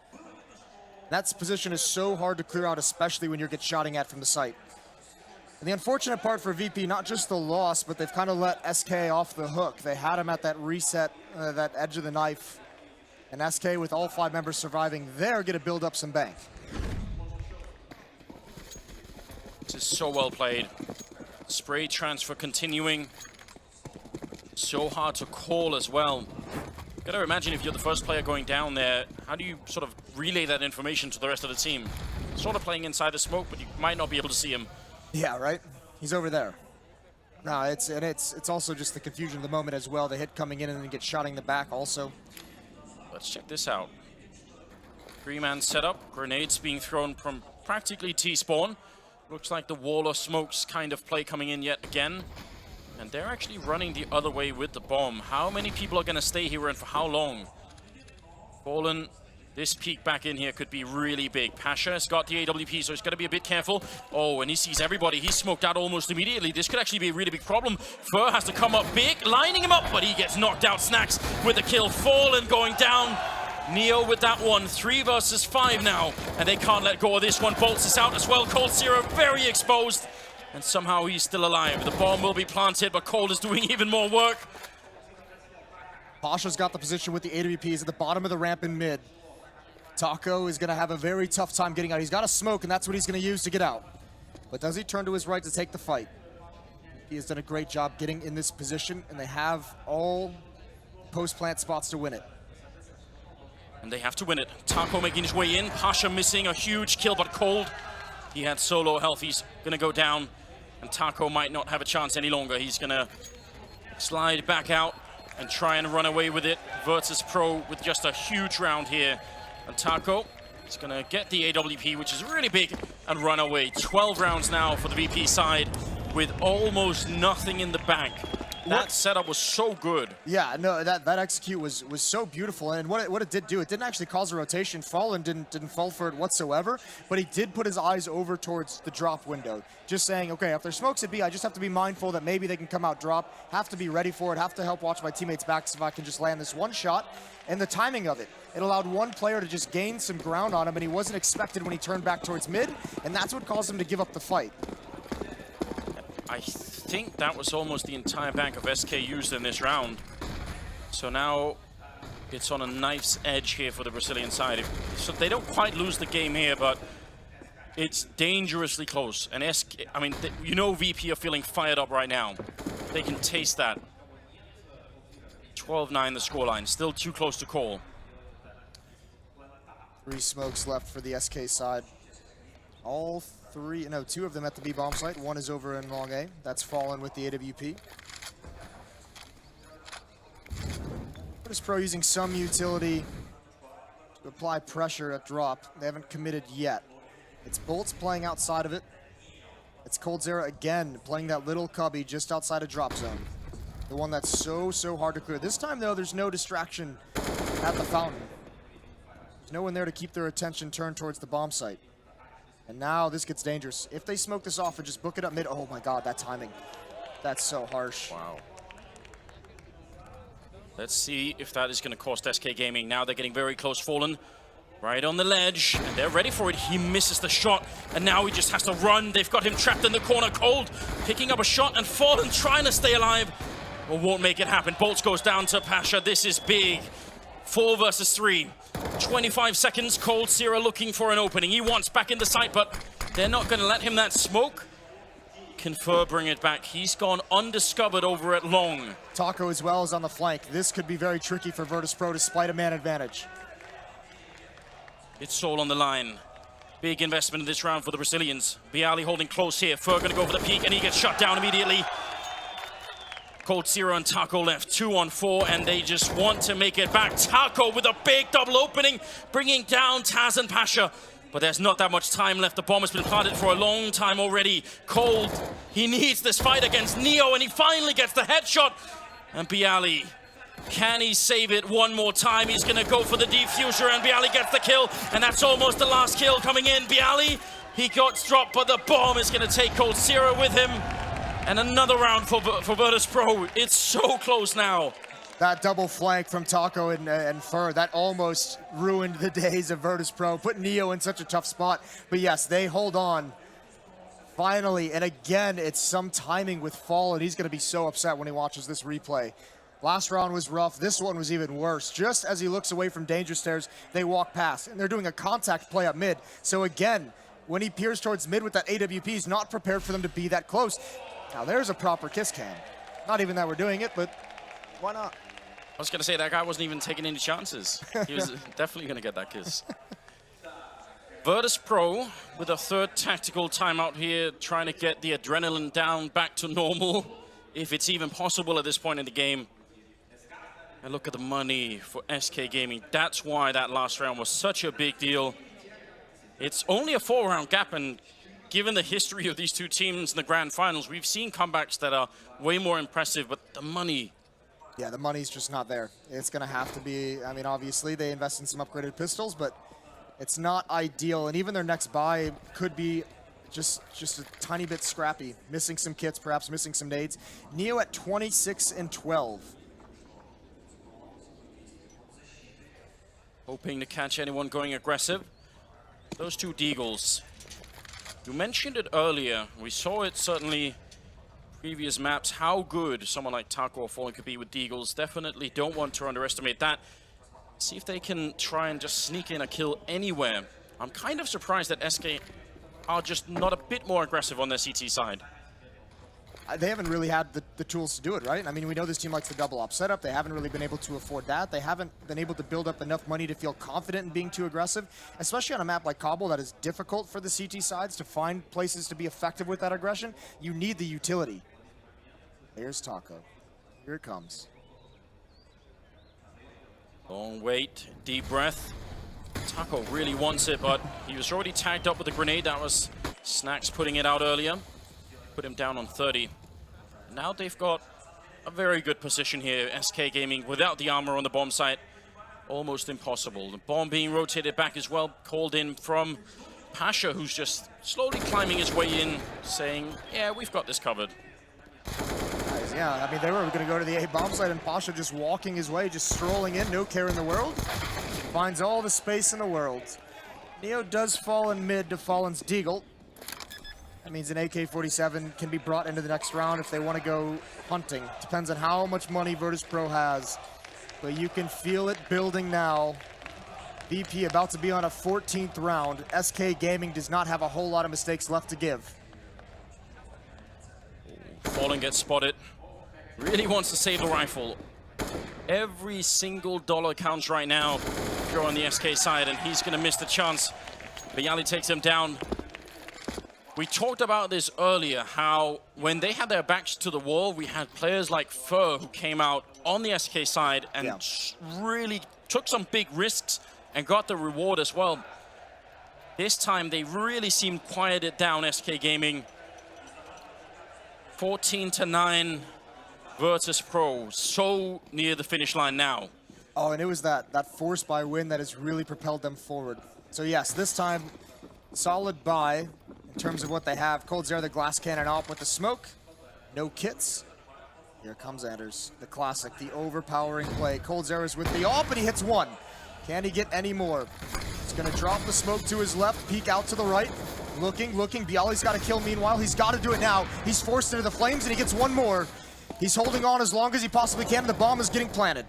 That position is so hard to clear out, especially when you're get shotting at from the site. And the unfortunate part for VP, not just the loss, but they've kind of let SK off the hook. They had him at that reset, that edge of the knife, and SK, with all 5 members surviving there, get to build up some bank. This is so well played. Spray transfer continuing. So hard to call as well. Gotta imagine if you're the first player going down there, how do you sort of relay that information to the rest of the team? Sort of playing inside the smoke, but you might not be able to see him. Yeah, right? He's over there. No, it's also just the confusion of the moment as well. The hit coming in and then get shot in the back also. Let's check this out. 3-man setup. Grenades being thrown from practically T-spawn. Looks like the wall of smokes kind of play coming in yet again. And they're actually running the other way with the bomb. How many people are going to stay here and for how long? Fallen, this peek back in here could be really big. Pasha has got the AWP, so he's got to be a bit careful. Oh, and he sees everybody. He's smoked out almost immediately. This could actually be a really big problem. Fur has to come up big, lining him up, but he gets knocked out. Snacks with the kill. Fallen going down. Neo with that one. 3 versus 5 now, and they can't let go of this one. Bolts is out as well. Cold Zero very exposed. And somehow he's still alive. The bomb will be planted, but Cold is doing even more work. Pasha's got the position with the AWPs at the bottom of the ramp in mid. Taco is going to have a very tough time getting out. He's got a smoke, and that's what he's going to use to get out. But does he turn to his right to take the fight? He has done a great job getting in this position, and they have all post-plant spots to win it. And they have to win it. Taco making his way in. Pasha missing a huge kill, but Cold, he had solo health. He's going to go down. And Taco might not have a chance any longer. He's going to slide back out and try and run away with it. Virtus Pro with just a huge round here. And Taco is going to get the AWP, which is really big, and run away. 12 rounds now for the VP side with almost nothing in the bank. That setup was so good. Yeah, no, that execute was so beautiful, and what it did do, it didn't actually cause a rotation. Fallen didn't fall for it whatsoever, but he did put his eyes over towards the drop window, just saying, okay, if there's smokes at B, I just have to be mindful that maybe they can come out drop, have to be ready for it, have to help watch my teammates' backs if I can just land this one shot, and the timing of it. It allowed one player to just gain some ground on him, and he wasn't expected when he turned back towards mid, and that's what caused him to give up the fight. I think that was almost the entire bank of SK used in this round. So now it's on a knife's edge here for the Brazilian side. So they don't quite lose the game here, but it's dangerously close. And SK, I mean, you know VP are feeling fired up right now. They can taste that. 12-9 the scoreline, still too close to call. 3 smokes left for the SK side. All 3, no, 2 of them at the B bomb site. 1 is over in long A. That's Fallen with the AWP. Virtus Pro using some utility to apply pressure at drop. They haven't committed yet. It's Bolts playing outside of it. It's Cold Zero again playing that little cubby just outside of drop zone. The one that's so hard to clear. This time though, there's no distraction at the fountain. There's no one there to keep their attention turned towards the bomb site. And now this gets dangerous. If they smoke this off and just book it up mid, oh my god, that timing. That's so harsh. Wow. Let's see if that is going to cost SK Gaming. Now they're getting very close. Fallen right on the ledge, and they're ready for it. He misses the shot, and now he just has to run. They've got him trapped in the corner. Cold picking up a shot, and Fallen trying to stay alive, but won't make it happen. Bolts goes down to Pasha. This is big. 4 versus 3. 25 seconds, Cold Zero looking for an opening. He wants back in the site, but they're not going to let him that smoke. Can Fur bring it back? He's gone undiscovered over at long. Taco as well is on the flank. This could be very tricky for Virtus Pro despite a man advantage. It's all on the line. Big investment in this round for the Brazilians. Bialy holding close here. Fur going to go for the peak, and he gets shut down immediately. Cold Zero and Taco left 2 on 4, and they just want to make it back. Taco with a big double opening, bringing down Taz and Pasha. But there's not that much time left. The bomb has been planted for a long time already. Cold, he needs this fight against Neo, and he finally gets the headshot. And Bialy, can he save it one more time? He's going to go for the defuser, and Bialy gets the kill, and that's almost the last kill coming in. Bialy, he got dropped, but the bomb is going to take Cold Zero with him. And another round for Virtus Pro. It's so close now. That double flank from Taco and Fur, that almost ruined the days of Virtus Pro, put Neo in such a tough spot. But yes, they hold on. Finally, and again, it's some timing with Fallen. He's going to be so upset when he watches this replay. Last round was rough. This one was even worse. Just as he looks away from danger stairs, they walk past, and they're doing a contact play up mid. So again, when he peers towards mid with that AWP, he's not prepared for them to be that close. Now there's a proper kiss cam. Not even that we're doing it, but why not? I was going to say, that guy wasn't even taking any chances. He was definitely going to get that kiss. Virtus Pro with a 3rd tactical timeout here, trying to get the adrenaline down back to normal, if it's even possible at this point in the game. And look at the money for SK Gaming. That's why that last round was such a big deal. It's only a 4-round gap, and given the history of these two teams in the grand finals, we've seen comebacks that are way more impressive, but the money. Yeah, the money's just not there. It's going to have to be, I mean, obviously they invest in some upgraded pistols, but it's not ideal. And even their next buy could be just a tiny bit scrappy. Missing some kits, perhaps missing some nades. Neo at 26 and 12. Hoping to catch anyone going aggressive. Those two Deagles. You mentioned it earlier. We saw it certainly previous maps, how good someone like Taco or Fallen could be with Deagles. Definitely don't want to underestimate that. See if they can try and just sneak in a kill anywhere. I'm kind of surprised that SK are just not a bit more aggressive on their CT side. They haven't really had the tools to do it, right? I mean, we know this team likes the double op setup. They haven't really been able to afford that. They haven't been able to build up enough money to feel confident in being too aggressive, especially on a map like Cobble that is difficult for the CT sides to find places to be effective with that aggression. You need the utility. There's Taco. Here it comes. Long wait, deep breath. Taco really wants it, but he was already tagged up with a grenade. That was Snacks putting it out earlier. Put him down on 30. Now they've got a very good position here. SK Gaming without the armor on the bomb site. Almost impossible. The bomb being rotated back as well. Called in from Pasha, who's just slowly climbing his way in, saying, yeah, we've got this covered. Nice. Yeah, I mean, they were going to go to the A bomb site, and Pasha just walking his way, just strolling in, no care in the world. Finds all the space in the world. Neo does fall in mid to Fallen's Deagle. That means an AK-47 can be brought into the next round if they want to go hunting. Depends on how much money Virtus.pro has. But you can feel it building now. VP about to be on a 14th round. SK Gaming does not have a whole lot of mistakes left to give. Fallen gets spotted. Really wants to save the rifle. Every single dollar counts right now if you're on the SK side, and he's going to miss the chance. Bialy takes him down. We talked about this earlier, how when they had their backs to the wall, we had players like Fur who came out on the SK side and really took some big risks and got the reward as well. This time they really seemed quieted down, SK Gaming. 14-9 Virtus.pro, so near the finish line now. Oh, and it was that force buy win that has really propelled them forward. So yes, this time, solid buy in terms of what they have. Coldzera, the glass cannon op with the smoke. No kits. Here comes Anders, the classic, the overpowering play. Coldzera's with the op, and he hits one. Can he get any more? He's gonna drop the smoke to his left, peek out to the right. Looking. Bialy's got to kill meanwhile. He's got to do it now. He's forced into the flames, and he gets one more. He's holding on as long as he possibly can. The bomb is getting planted.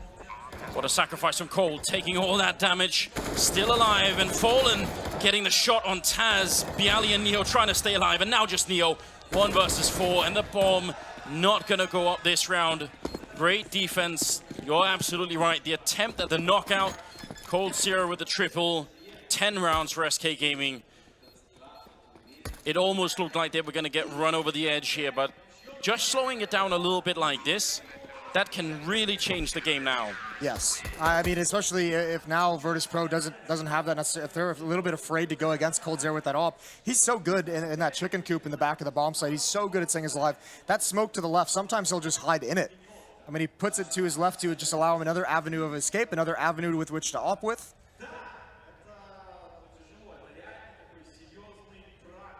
What a sacrifice from Cole, taking all that damage. Still alive, and Fallen getting the shot on Taz. Bialy and Neo trying to stay alive, and now just Neo. 1 versus 4, and the bomb not going to go up this round. Great defense. You're absolutely right. The attempt at the knockout. Coldzera with the triple. 10 rounds for SK Gaming. It almost looked like they were going to get run over the edge here, but just slowing it down a little bit like this, that can really change the game now. Yes, I mean, especially if now Virtus.pro doesn't have that necessarily, if they're a little bit afraid to go against Coldzera with that op. He's so good in that chicken coop in the back of the bomb site. He's so good at staying alive. That smoke to the left, sometimes he'll just hide in it. I mean, he puts it to his left to just allow him another avenue of escape, another avenue with which to op with.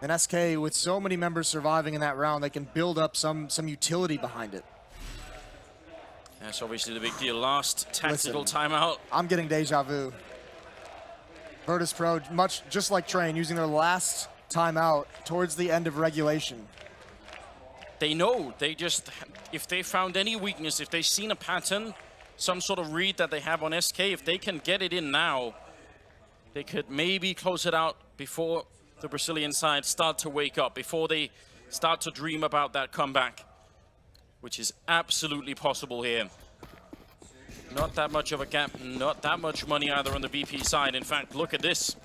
And SK, with so many members surviving in that round, they can build up some utility behind it. That's obviously the big deal. Last tactical timeout. I'm getting deja vu. Virtus.pro, much just like Train, using their last timeout towards the end of regulation. They know. They just, if they found any weakness, if they've seen a pattern, some sort of read that they have on SK, if they can get it in now, they could maybe close it out before the Brazilian side start to wake up, before they start to dream about that comeback, which is absolutely possible here. Not that much of a gap, not that much money either on the VP side. In fact, look at this.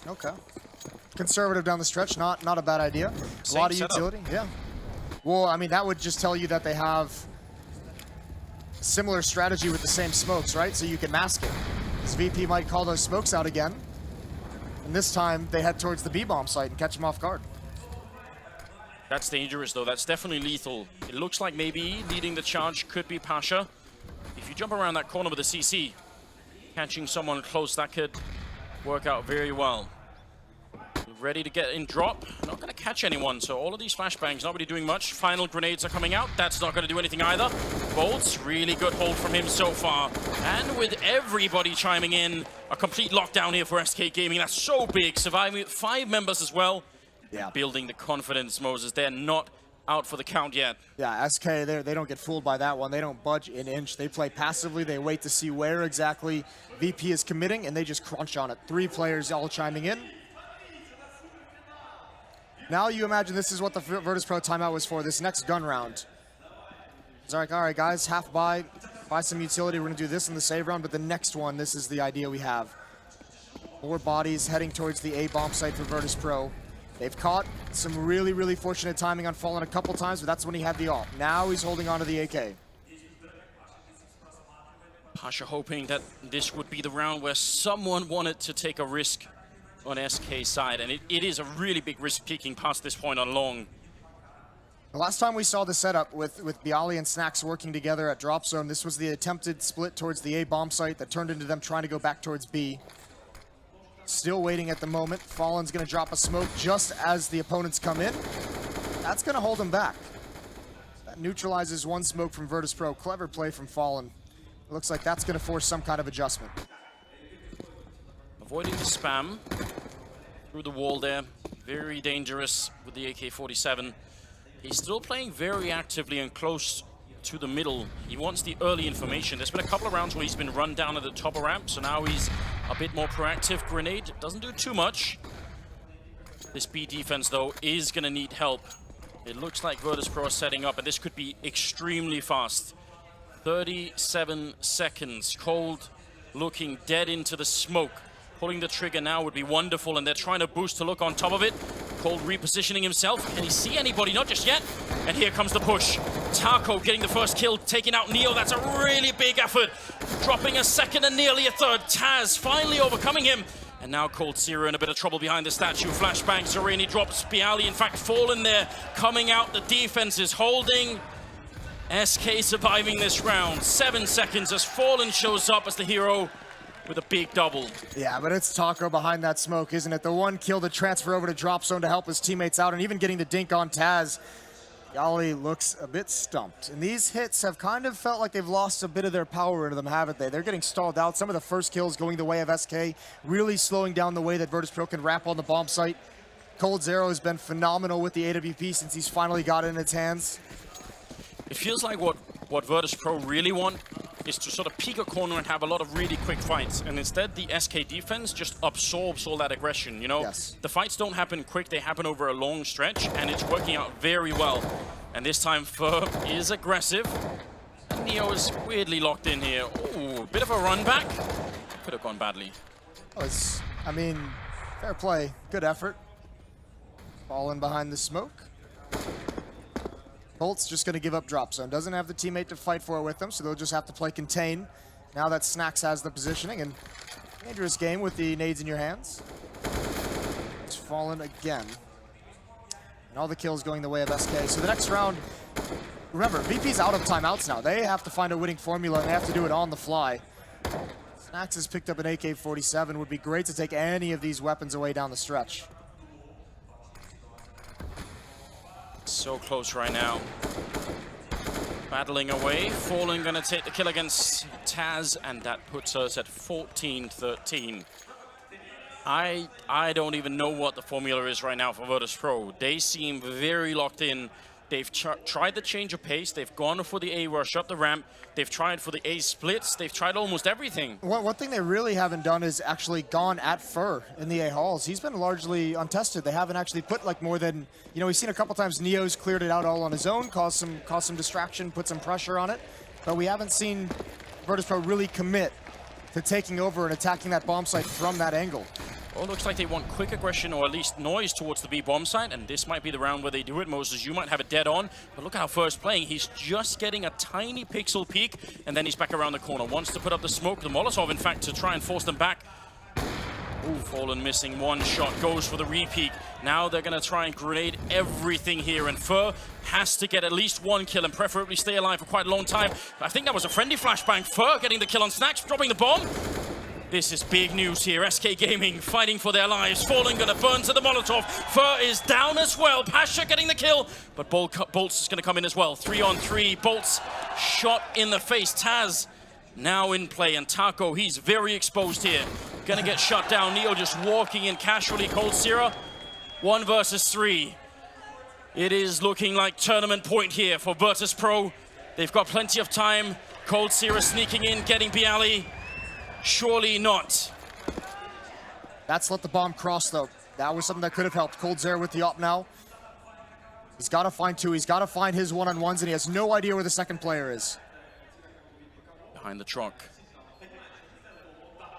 Okay. Conservative down the stretch, not a bad idea. A lot of utility, yeah. Well, I mean, that would just tell you that they have similar strategy with the same smokes, right? So you can mask it. This VP might call those smokes out again. And this time, they head towards the B-bomb site and catch him off guard. That's dangerous, though. That's definitely lethal. It looks like maybe leading the charge could be Pasha. If you jump around that corner with a CC, catching someone close, that could work out very well. Ready to get in drop. Not going to catch anyone, so all of these flashbangs not really doing much. Final grenades are coming out. That's not going to do anything either. Bolts, really good hold from him so far. And with everybody chiming in, a complete lockdown here for SK Gaming. That's so big. Surviving with 5 members as well. Yeah. Building the confidence, Moses. They're not out for the count yet. Yeah, SK, they don't get fooled by that one. They don't budge an inch. They play passively. They wait to see where exactly VP is committing, and they just crunch on it. 3 players all chiming in. Now you imagine this is what the Virtus.pro timeout was for, this next gun round. It's like, all right, guys, half buy some utility. We're going to do this in the save round, but the next one, this is the idea we have. 4 bodies heading towards the A-bomb site for Virtus.pro. They've caught some really, really fortunate timing on Fallen a couple times, but that's when he had the ult. Now he's holding on to the AK. Pasha hoping that this would be the round where someone wanted to take a risk on SK's side, and it is a really big risk peeking past this point on long. The last time we saw the setup with Bialy and Snacks working together at drop zone, this was the attempted split towards the A bomb site that turned into them trying to go back towards B. Still waiting at the moment. Fallen's going to drop a smoke just as the opponents come in. That's going to hold him back. That neutralizes one smoke from Virtus.pro. Clever play from Fallen. It looks like that's going to force some kind of adjustment. Avoiding the spam through the wall there. Very dangerous with the AK-47. He's still playing very actively and close to the middle. He wants the early information. There's been a couple of rounds where he's been run down at the top of ramp, so now he's a bit more proactive. Grenade doesn't do too much. This B defense, though, is going to need help. It looks like Virtus.pro are setting up, and this could be extremely fast. 37 seconds. Cold looking dead into the smoke. Pulling the trigger now would be wonderful, and they're trying to boost to look on top of it. Cold repositioning himself. Can he see anybody? Not just yet. And here comes the push. Taco getting the first kill, taking out Neo. That's a really big effort. Dropping a second and nearly a third. Taz finally overcoming him. And now Cold Zero in a bit of trouble behind the statue. Flashbang, Sereni drops Bialy. In fact, Fallen there. Coming out, the defense is holding. SK surviving this round. 7 seconds as Fallen shows up as the hero with a big double. Yeah, but it's Taco behind that smoke, isn't it? The one kill to transfer over to drop zone to help his teammates out, and even getting the dink on Taz. Bialy looks a bit stumped. And these hits have kind of felt like they've lost a bit of their power into them, haven't they? They're getting stalled out. Some of the first kills going the way of SK, really slowing down the way that Virtus.pro can wrap on the bomb site. Cold Zero has been phenomenal with the AWP since he's finally got it in its hands. It feels like what Virtus.pro really want is to sort of peek a corner and have a lot of really quick fights. And instead, the SK defense just absorbs all that aggression, you know? Yes. The fights don't happen quick, they happen over a long stretch, and it's working out very well. And this time, Fur is aggressive. And Neo is weirdly locked in here. Ooh, a bit of a run back. Could have gone badly. I mean, fair play, good effort. Fallen behind the smoke. Bolt's just going to give up drop zone. Doesn't have the teammate to fight for it with them, so they'll just have to play contain. Now that Snacks has the positioning, and dangerous game with the nades in your hands. It's Fallen again. And all the kills going the way of SK. So the next round, remember, VP's out of timeouts now. They have to find a winning formula, and they have to do it on the fly. Snacks has picked up an AK-47. Would be great to take any of these weapons away down the stretch. So close right now. Battling away. Fallen gonna take the kill against Taz, and that puts us at 14-13. I don't even know what the formula is right now for Virtus.pro. They seem very locked in. They've tried the change of pace. They've gone for the A rush up the ramp. They've tried for the A splits. They've tried almost everything. One thing they really haven't done is actually gone at Fur in the A halls. He's been largely untested. They haven't actually put like more than, you know, we've seen a couple times Neo's cleared it out all on his own, caused some distraction, put some pressure on it. But we haven't seen Virtus.pro really commit to taking over and attacking that bomb site from that angle. Well, it looks like they want quick aggression or at least noise towards the B bomb site, and this might be the round where they do it. Moses, you might have it dead on, but look at how Fur's playing. He's just getting a tiny pixel peek, and then he's back around the corner. Wants to put up the smoke, the Molotov, in fact, to try and force them back. Ooh, Fallen missing one shot, goes for the repeat. Now they're going to try and grenade everything here, and Fur has to get at least one kill and preferably stay alive for quite a long time. I think that was a friendly flashbang. Fur getting the kill on Snacks, dropping the bomb. This is big news here. SK Gaming fighting for their lives. Fallen going to burn to the Molotov. Fur is down as well. Pasha getting the kill, but Bolts is going to come in as well. 3-on-3. Bolts shot in the face. Taz now in play, and Taco, he's very exposed here. Gonna get shut down. Neo just walking in casually. Cold Sierra, 1 versus 3. It is looking like tournament point here for Virtus Pro. They've got plenty of time. Cold Sierra sneaking in, getting Bialy. Surely not. That's let the bomb cross, though. That was something that could have helped. Cold Sierra with the op now. He's got to find 2. He's got to find his one-on-ones, and he has no idea where the second player is. Behind the truck.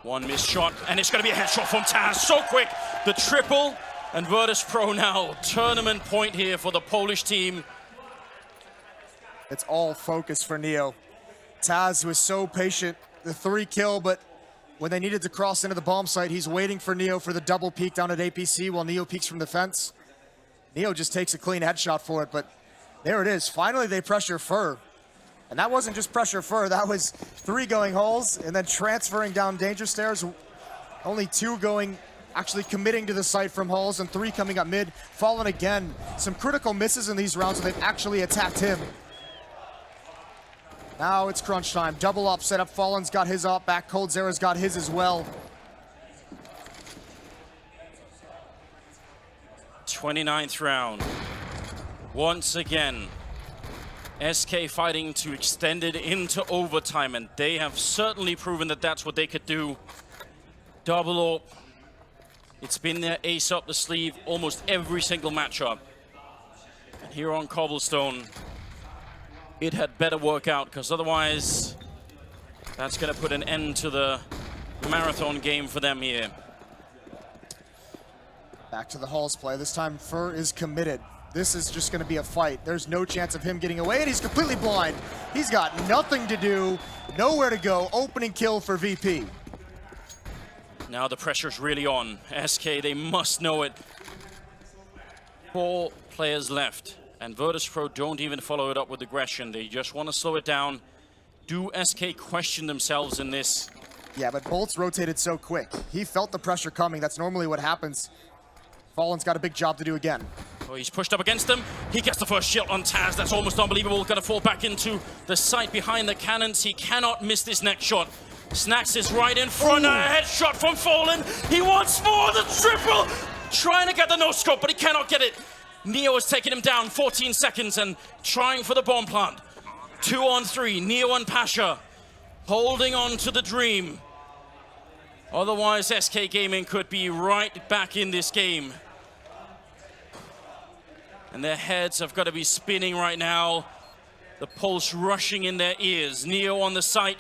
One missed shot, and it's going to be a headshot from Taz. So quick, the triple, and Virtus Pro now. Tournament point here for the Polish team. It's all focus for Neo. Taz was so patient, the 3 kill, but when they needed to cross into the bomb site, he's waiting for Neo for the double peek down at APC while Neo peeks from the fence. Neo just takes a clean headshot for it, but there it is. Finally, they pressure Fur. And that wasn't just pressure Fur, that was 3 going holes and then transferring down danger stairs. Only 2 going, actually committing to the site from holes, and 3 coming up mid. Fallen again. Some critical misses in these rounds, and they've actually attacked him. Now it's crunch time. Double op setup. Fallen's got his op back. Cold Sierra's got his as well. 29th round. Once again, SK fighting to extend it into overtime, and they have certainly proven that that's what they could do. Double AWP. It's been their ace up the sleeve almost every single matchup. And here on Cobblestone, it had better work out, because otherwise that's going to put an end to the marathon game for them here. Back to the halls play. This time Fur is committed. This is just going to be a fight. There's no chance of him getting away, and he's completely blind. He's got nothing to do, nowhere to go. Opening kill for VP. Now the pressure's really on. SK, they must know it. 4 players left, and Virtus Pro don't even follow it up with aggression. They just want to slow it down. Do SK question themselves in this? Yeah, but Bolts rotated so quick. He felt the pressure coming. That's normally what happens. Fallen's got a big job to do again. Oh, he's pushed up against them. He gets the first shot on Taz. That's almost unbelievable. Going to fall back into the site behind the cannons. He cannot miss this next shot. Snacks is right in front. A headshot from Fallen. He wants more. The triple. Trying to get the no-scope, but he cannot get it. Neo has taken him down. 14 seconds and trying for the bomb plant. 2-on-3. Neo and Pasha holding on to the dream. Otherwise, SK Gaming could be right back in this game. And their heads have got to be spinning right now. The pulse rushing in their ears. Neo on the site.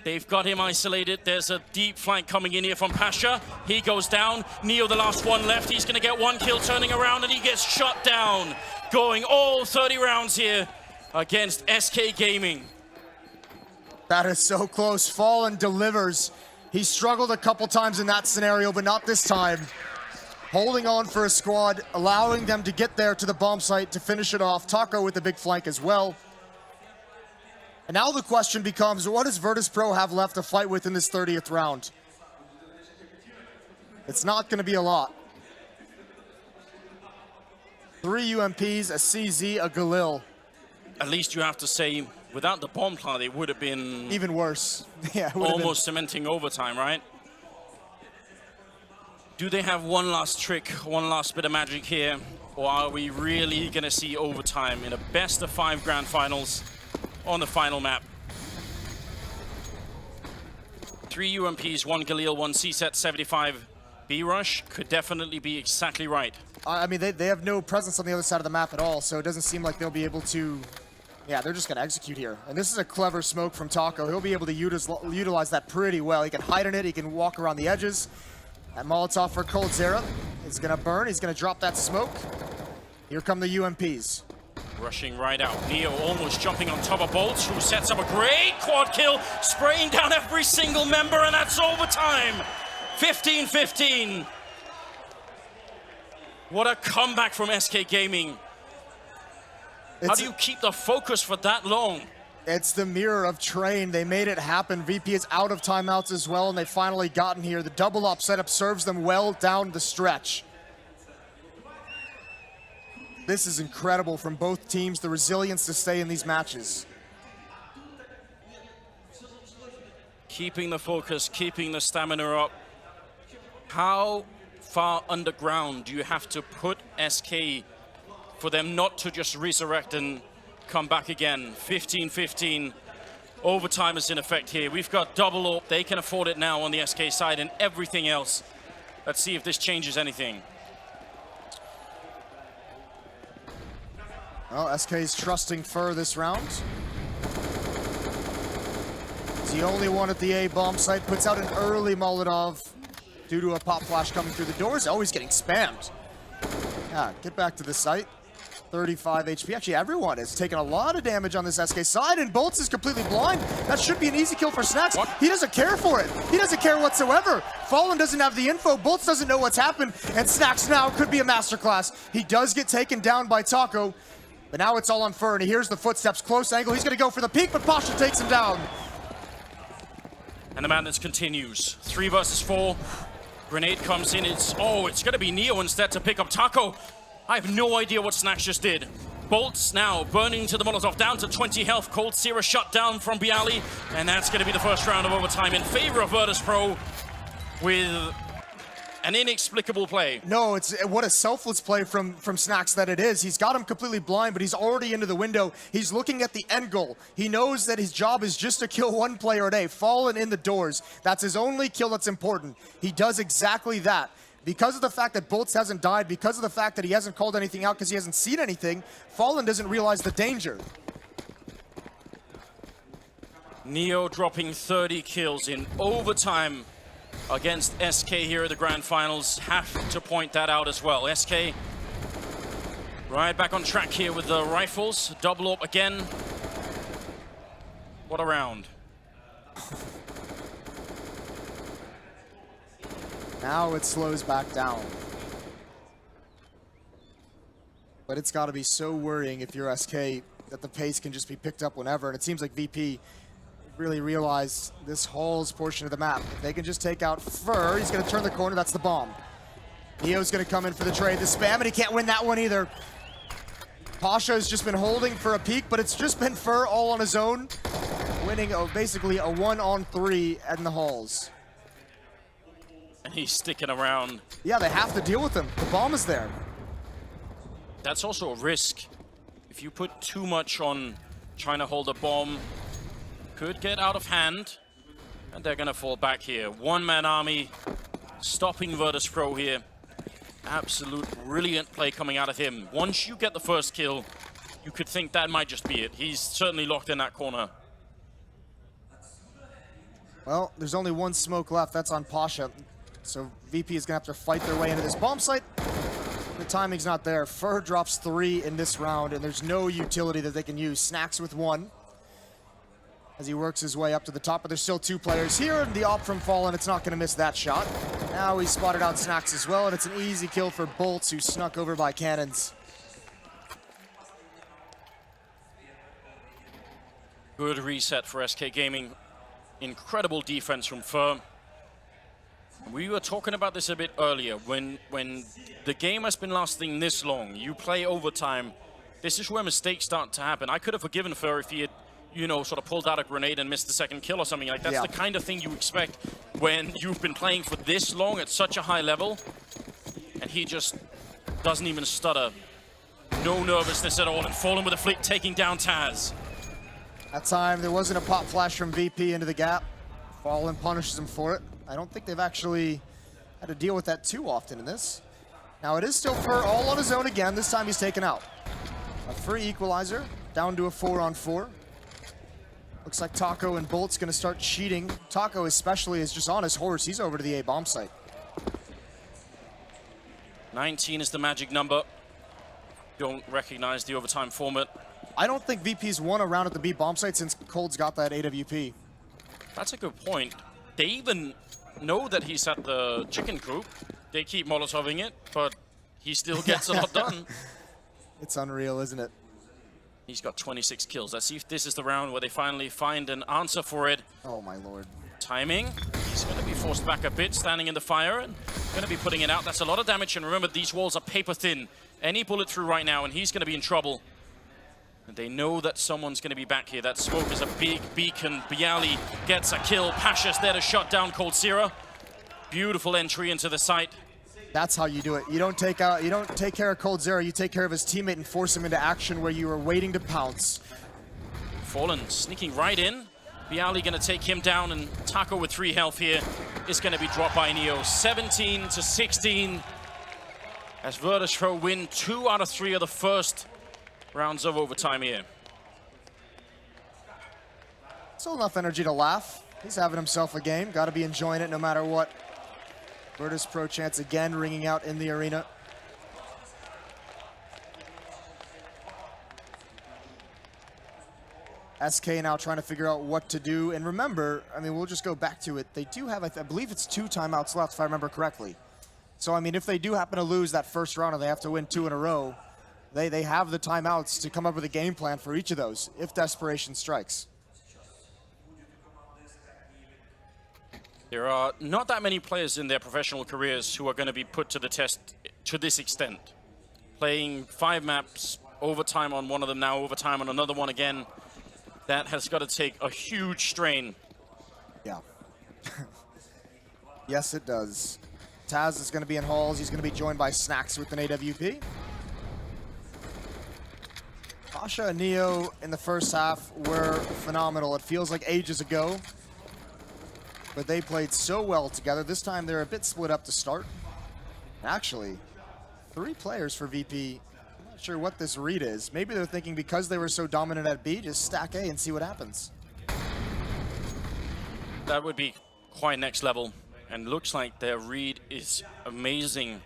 They've got him isolated. There's a deep flank coming in here from Pasha. He goes down. Neo, the last one left. He's going to get 1 kill, turning around, and he gets shut down. Going all 30 rounds here against SK Gaming. That is so close. Fallen delivers. He struggled a couple times in that scenario, but not this time. Holding on for a squad, allowing them to get there to the bomb site to finish it off. Taco with the big flank as well. And now the question becomes, what does Virtus Pro have left to fight with in this 30th round? It's not going to be a lot. 3 UMPs, a CZ, a Galil. At least you have to say, without the bomb plant, it would have been even worse. Yeah, almost cementing overtime, right? Do they have one last trick, one last bit of magic here? Or are we really going to see overtime in a best-of-5 grand finals on the final map? 3 UMPs, 1 Galil, 1 CSET, 75 B-Rush could definitely be exactly right. I mean, they have no presence on the other side of the map at all, so it doesn't seem like they'll be able to... Yeah, they're just going to execute here. And this is a clever smoke from Taco. He'll be able to utilize that pretty well. He can hide in it. He can walk around the edges. That Molotov for Cold Sierra is going to burn. He's going to drop that smoke. Here come the UMPs. Rushing right out. Neo almost jumping on top of Bolts, who sets up a great quad kill, spraying down every single member, and that's overtime. 15-15. What a comeback from SK Gaming. How do you keep the focus for that long? It's the mirror of Train. They made it happen. VP is out of timeouts as well, and they finally gotten here. The double up setup serves them well down the stretch. This is incredible from both teams, the resilience to stay in these matches. Keeping the focus, keeping the stamina up. How far underground do you have to put SK for them not to just resurrect and come back again? 15-15. Overtime is in effect here. We've got double AWP. They can afford it now on the SK side and everything else. Let's see if this changes anything. Well, SK is trusting Fur this round. He's the only one at the A bomb site. Puts out an early Molotov due to a pop flash coming through the doors. Oh, he's getting spammed. Yeah, get back to the site. 35 HP. Actually, everyone is taking a lot of damage on this SK side, and Bolts is completely blind. That should be an easy kill for Snacks. What? He doesn't care for it. He doesn't care whatsoever. Fallen doesn't have the info. Bolts doesn't know what's happened, and Snacks now could be a masterclass. He does get taken down by Taco, but now it's all on Fur, and he hears the footsteps. Close angle. He's going to go for the peek, but Pasha takes him down. And the madness continues. 3 versus 4. Grenade comes in. It's going to be Neo instead to pick up Taco. I have no idea what Snacks just did. Bolts now burning to the Molotov, down to 20 health. Cold Sierra shut down from Bialy, and that's going to be the first round of overtime in favor of Virtus.pro with an inexplicable play. No, it's what a selfless play from Snacks that it is. He's got him completely blind, but he's already into the window. He's looking at the end goal. He knows that his job is just to kill one player a day. Fallen in the doors. That's his only kill that's important. He does exactly that. Because of the fact that Bolts hasn't died, because of the fact that he hasn't called anything out because he hasn't seen anything, Fallen doesn't realize the danger. Neo dropping 30 kills in overtime against SK here at the Grand Finals. Have to point that out as well. SK right back on track here with the rifles. Double AWP again. What a round. Now it slows back down. But it's got to be so worrying if you're SK that the pace can just be picked up whenever. And it seems like VP really realized this Halls portion of the map. If they can just take out Fur, he's going to turn the corner. That's the bomb. Neo's going to come in for the trade. The spam, and he can't win that one either. Pasha has just been holding for a peek, but it's just been Fur all on his own, winning basically a 1-on-3 in the Halls. And he's sticking around. Yeah, they have to deal with him. The bomb is there. That's also a risk. If you put too much on trying to hold a bomb, could get out of hand. And they're going to fall back here. One-man army stopping Virtus.pro here. Absolute brilliant play coming out of him. Once you get the first kill, you could think that might just be it. He's certainly locked in that corner. Well, there's only one smoke left. That's on Pasha. So VP is going to have to fight their way into this bomb site. The timing's not there. Fur drops 3 in this round, and there's no utility that they can use. Snacks with 1 as he works his way up to the top, but there's still 2 players here, and the op from Fallen, it's not going to miss that shot. Now he spotted out Snacks as well, and it's an easy kill for Bolts, who snuck over by cannons. Good reset for SK Gaming. Incredible defense from Fur. We were talking about this a bit earlier. When the game has been lasting this long, you play overtime, this is where mistakes start to happen. I could have forgiven Fur if he had, you know, sort of pulled out a grenade and missed the second kill or something like that. That's the kind of thing you expect when you've been playing for this long at such a high level. And he just doesn't even stutter. No nervousness at all, and Fallen with a flick taking down Taz. That time, there wasn't a pop flash from VP into the gap. Fallen punishes him for it. I don't think they've actually had to deal with that too often in this. Now it is still Fur all on his own again. This time he's taken out. A free equalizer, down to a 4-on-4. Looks like Taco and Bolt's gonna start cheating. Taco especially is just on his horse. He's over to the A bomb site. 19 is the magic number. Don't recognize the overtime format. I don't think VP's won a round at the B bomb site since Cold's got that AWP. That's a good point. They even know that he's at the chicken coop. They keep Molotoving it, but he still gets a lot done. It's unreal, isn't it? He's got 26 kills. Let's see if this is the round where they finally find an answer for it. Oh my lord. Timing. He's going to be forced back a bit, standing in the fire, and going to be putting it out. That's a lot of damage, and remember, these walls are paper thin. Any bullet through right now, and he's going to be in trouble. And they know that someone's going to be back here. That smoke is a big beacon. Bialy gets a kill. Pasha's there to shut down Coldzera. Beautiful entry into the site. That's how you do it. You don't take care of Coldzera, you take care of his teammate and force him into action where you are waiting to pounce. Fallen sneaking right in. Bialy going to take him down, and Taco with 3 health here is going to be dropped by Neo. 17-16 as Virtus.pro win 2 out of 3 of the first rounds of overtime here. Still enough energy to laugh. He's having himself a game. Got to be enjoying it no matter what. Virtus.pro chants again ringing out in the arena. SK now trying to figure out what to do. And remember, I mean, we'll just go back to it. They do have, I believe it's 2 timeouts left, if I remember correctly. So, I mean, if they do happen to lose that first round and they have to win 2 in a row, they have the timeouts to come up with a game plan for each of those if desperation strikes. There are not that many players in their professional careers who are going to be put to the test to this extent. Playing 5 maps, overtime on one of them now, overtime on another one again. That has got to take a huge strain. Yeah. Yes, it does. Taz is going to be in halls. He's going to be joined by Snacks with an AWP. Pasha and Neo in the first half were phenomenal. It feels like ages ago, but they played so well together. This time they're a bit split up to start. Actually, 3 players for VP. I'm not sure what this read is. Maybe they're thinking because they were so dominant at B, just stack A and see what happens. That would be quite next level. And looks like their read is amazing.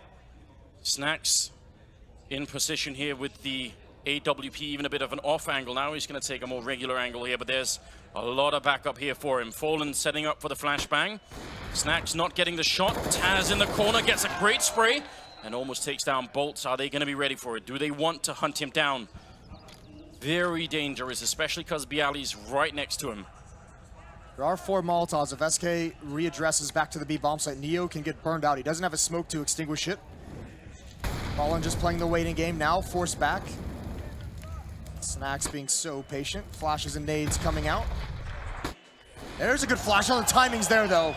Snacks in position here with the AWP, even a bit of an off angle. Now he's going to take a more regular angle here, but there's a lot of backup here for him. Fallen setting up for the flashbang. Snacks not getting the shot. Taz in the corner gets a great spray and almost takes down Bolts. Are they going to be ready for it? Do they want to hunt him down? Very dangerous, especially because Bialy's right next to him. There are 4 Molotovs. If SK readdresses back to the B bomb site, Neo can get burned out. He doesn't have a smoke to extinguish it. Fallen just playing the waiting game now, forced back. Snacks being so patient. Flashes and nades coming out. There's a good flash on the timings there, though.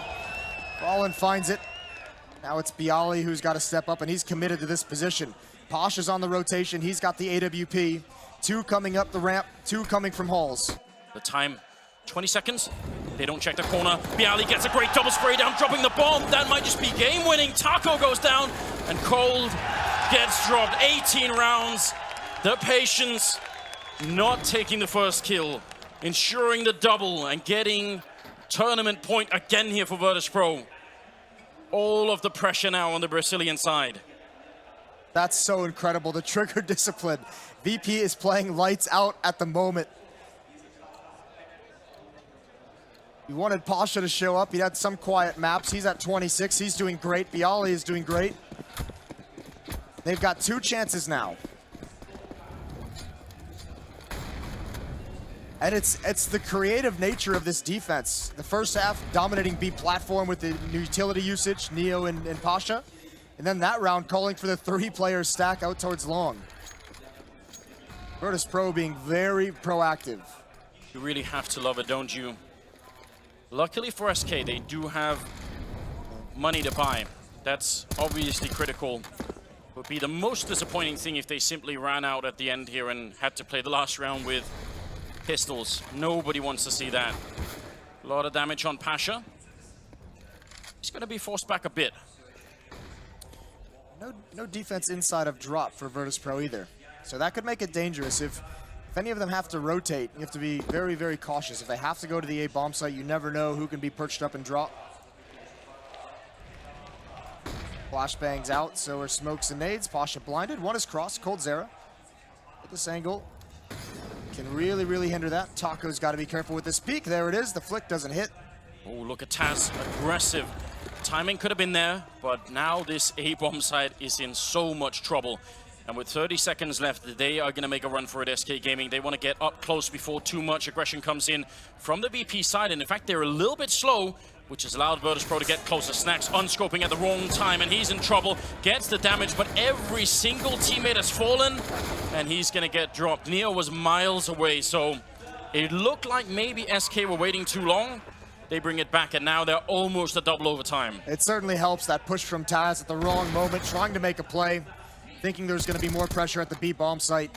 Fallen finds it. Now it's Bialy who's got to step up, and he's committed to this position. Pasha's on the rotation. He's got the AWP. 2 coming up the ramp, 2 coming from halls. The time, 20 seconds. They don't check the corner. Bialy gets a great double spray down, dropping the bomb. That might just be game-winning. Taco goes down, and Cold gets dropped. 18 rounds. The patience, not taking the first kill, ensuring the double and getting tournament point again here for Virtus.pro. All of the pressure now on the Brazilian side. That's so incredible, the trigger discipline. VP is playing lights out at the moment. We wanted Pasha to show up. He had some quiet maps. He's at 26. He's doing great. Bialy is doing great. They've got 2 chances now. And it's the creative nature of this defense. The first half dominating B platform with the utility usage, Neo and Pasha. And then that round calling for the 3-player stack out towards long. Virtus.pro being very proactive. You really have to love it, don't you? Luckily for SK, they do have money to buy. That's obviously critical. Would be the most disappointing thing if they simply ran out at the end here and had to play the last round with pistols. Nobody wants to see that. A lot of damage on Pasha. He's going to be forced back a bit. No defense inside of drop for Virtus.pro either. So that could make it dangerous. If any of them have to rotate, you have to be very, very cautious. If they have to go to the A bomb site, you never know who can be perched up and drop. Flashbangs out, so are smokes and nades. Pasha blinded. 1 is crossed. Coldzera at this angle can really, really hinder that. Taco's got to be careful with this peek. There it is. The flick doesn't hit. Oh, look at Taz, aggressive. Timing could have been there, but now this A-bomb site is in so much trouble. And with 30 seconds left, they are going to make a run for it, SK Gaming. They want to get up close before too much aggression comes in from the VP side. And in fact, they're a little bit slow, which has allowed Virtus.pro to get closer. Snacks unscoping at the wrong time, and he's in trouble. Gets the damage, but every single teammate has fallen, and he's going to get dropped. Neo was miles away, so it looked like maybe SK were waiting too long. They bring it back, and now they're almost a double overtime. It certainly helps, that push from Taz at the wrong moment, trying to make a play, thinking there's going to be more pressure at the B bomb site.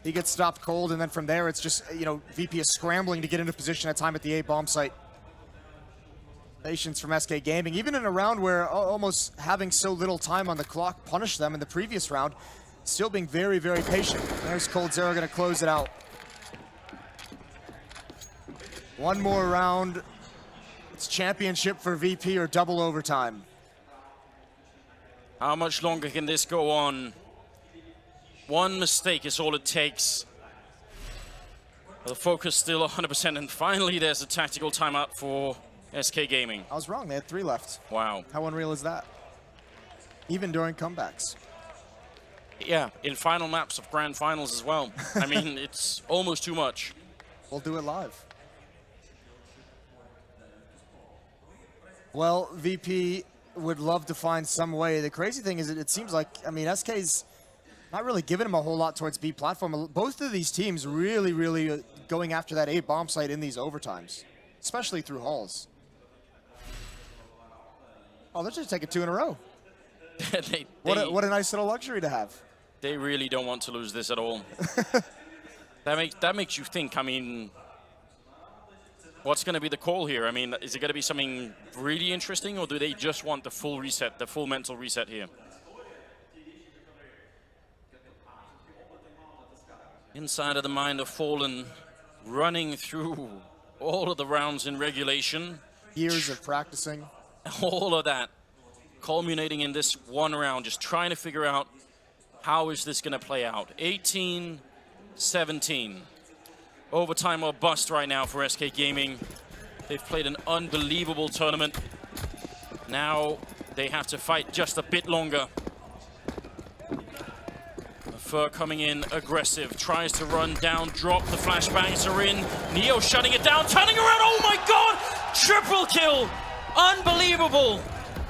He gets stopped cold, and then from there, it's just, you know, VP is scrambling to get into position at time at the A bomb site. Patience from SK Gaming, even in a round where almost having so little time on the clock punished them in the previous round, still being very, very patient. There's coldzera going to close it out. One more round. It's championship for VP or double overtime. How much longer can this go on? One mistake is all it takes. The focus still 100%, and finally there's a tactical timeout for SK Gaming. I was wrong, they had 3 left. Wow. How unreal is that? Even during comebacks. Yeah, in final maps of grand finals as well. I mean, it's almost too much. We'll do it live. Well, VP would love to find some way. The crazy thing is it seems like, I mean, SK's not really giving him a whole lot towards B platform. Both of these teams really going after that A bomb site in these overtimes, especially through halls. Oh, they're just taking 2 in a row. What a nice little luxury to have. They really don't want to lose this at all. That makes you think, I mean, what's going to be the call here? I mean, is it going to be something really interesting, or do they just want the full reset, the full mental reset here? Inside of the mind of Fallen, running through all of the rounds in regulation. Years of practicing. All of that culminating in this one round, just trying to figure out how is this going to play out. 18-17. Overtime or bust right now for SK Gaming. They've played an unbelievable tournament. Now they have to fight just a bit longer. Fur coming in aggressive, tries to run down, drop, the flashbangs are in. Neo shutting it down, turning around, oh my god! Triple kill! Unbelievable!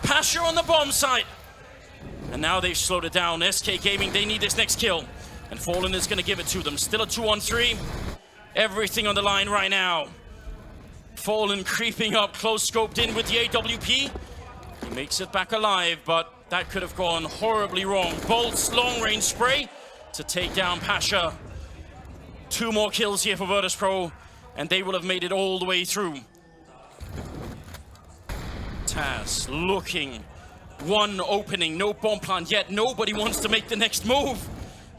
Pasha on the bomb site. And now they've slowed it down. SK Gaming, they need this next kill. And Fallen is gonna give it to them. Still a 2-on-3. Everything on the line right now. Fallen creeping up, close scoped in with the AWP. He makes it back alive, but that could have gone horribly wrong. Bolt's long-range spray to take down Pasha. 2 more kills here for Virtus.pro, and they will have made it all the way through. Taz looking. One opening, no bomb plant yet. Nobody wants to make the next move.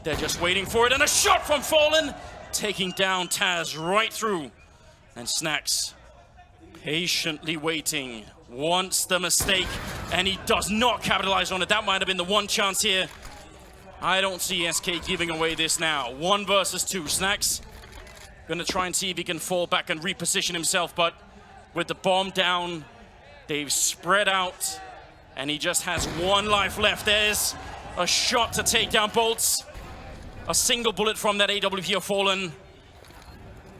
They're just waiting for it, and a shot from Fallen, taking down Taz right through. And Snacks patiently waiting, wants the mistake, and he does not capitalize on it. That might have been the one chance here. I don't see SK giving away this now. 1 versus 2. Snacks gonna try and see if he can fall back and reposition himself, but with the bomb down, they've spread out, and he just has 1 life left. There's a shot to take down Bolts. A single bullet from that AWP of Fallen,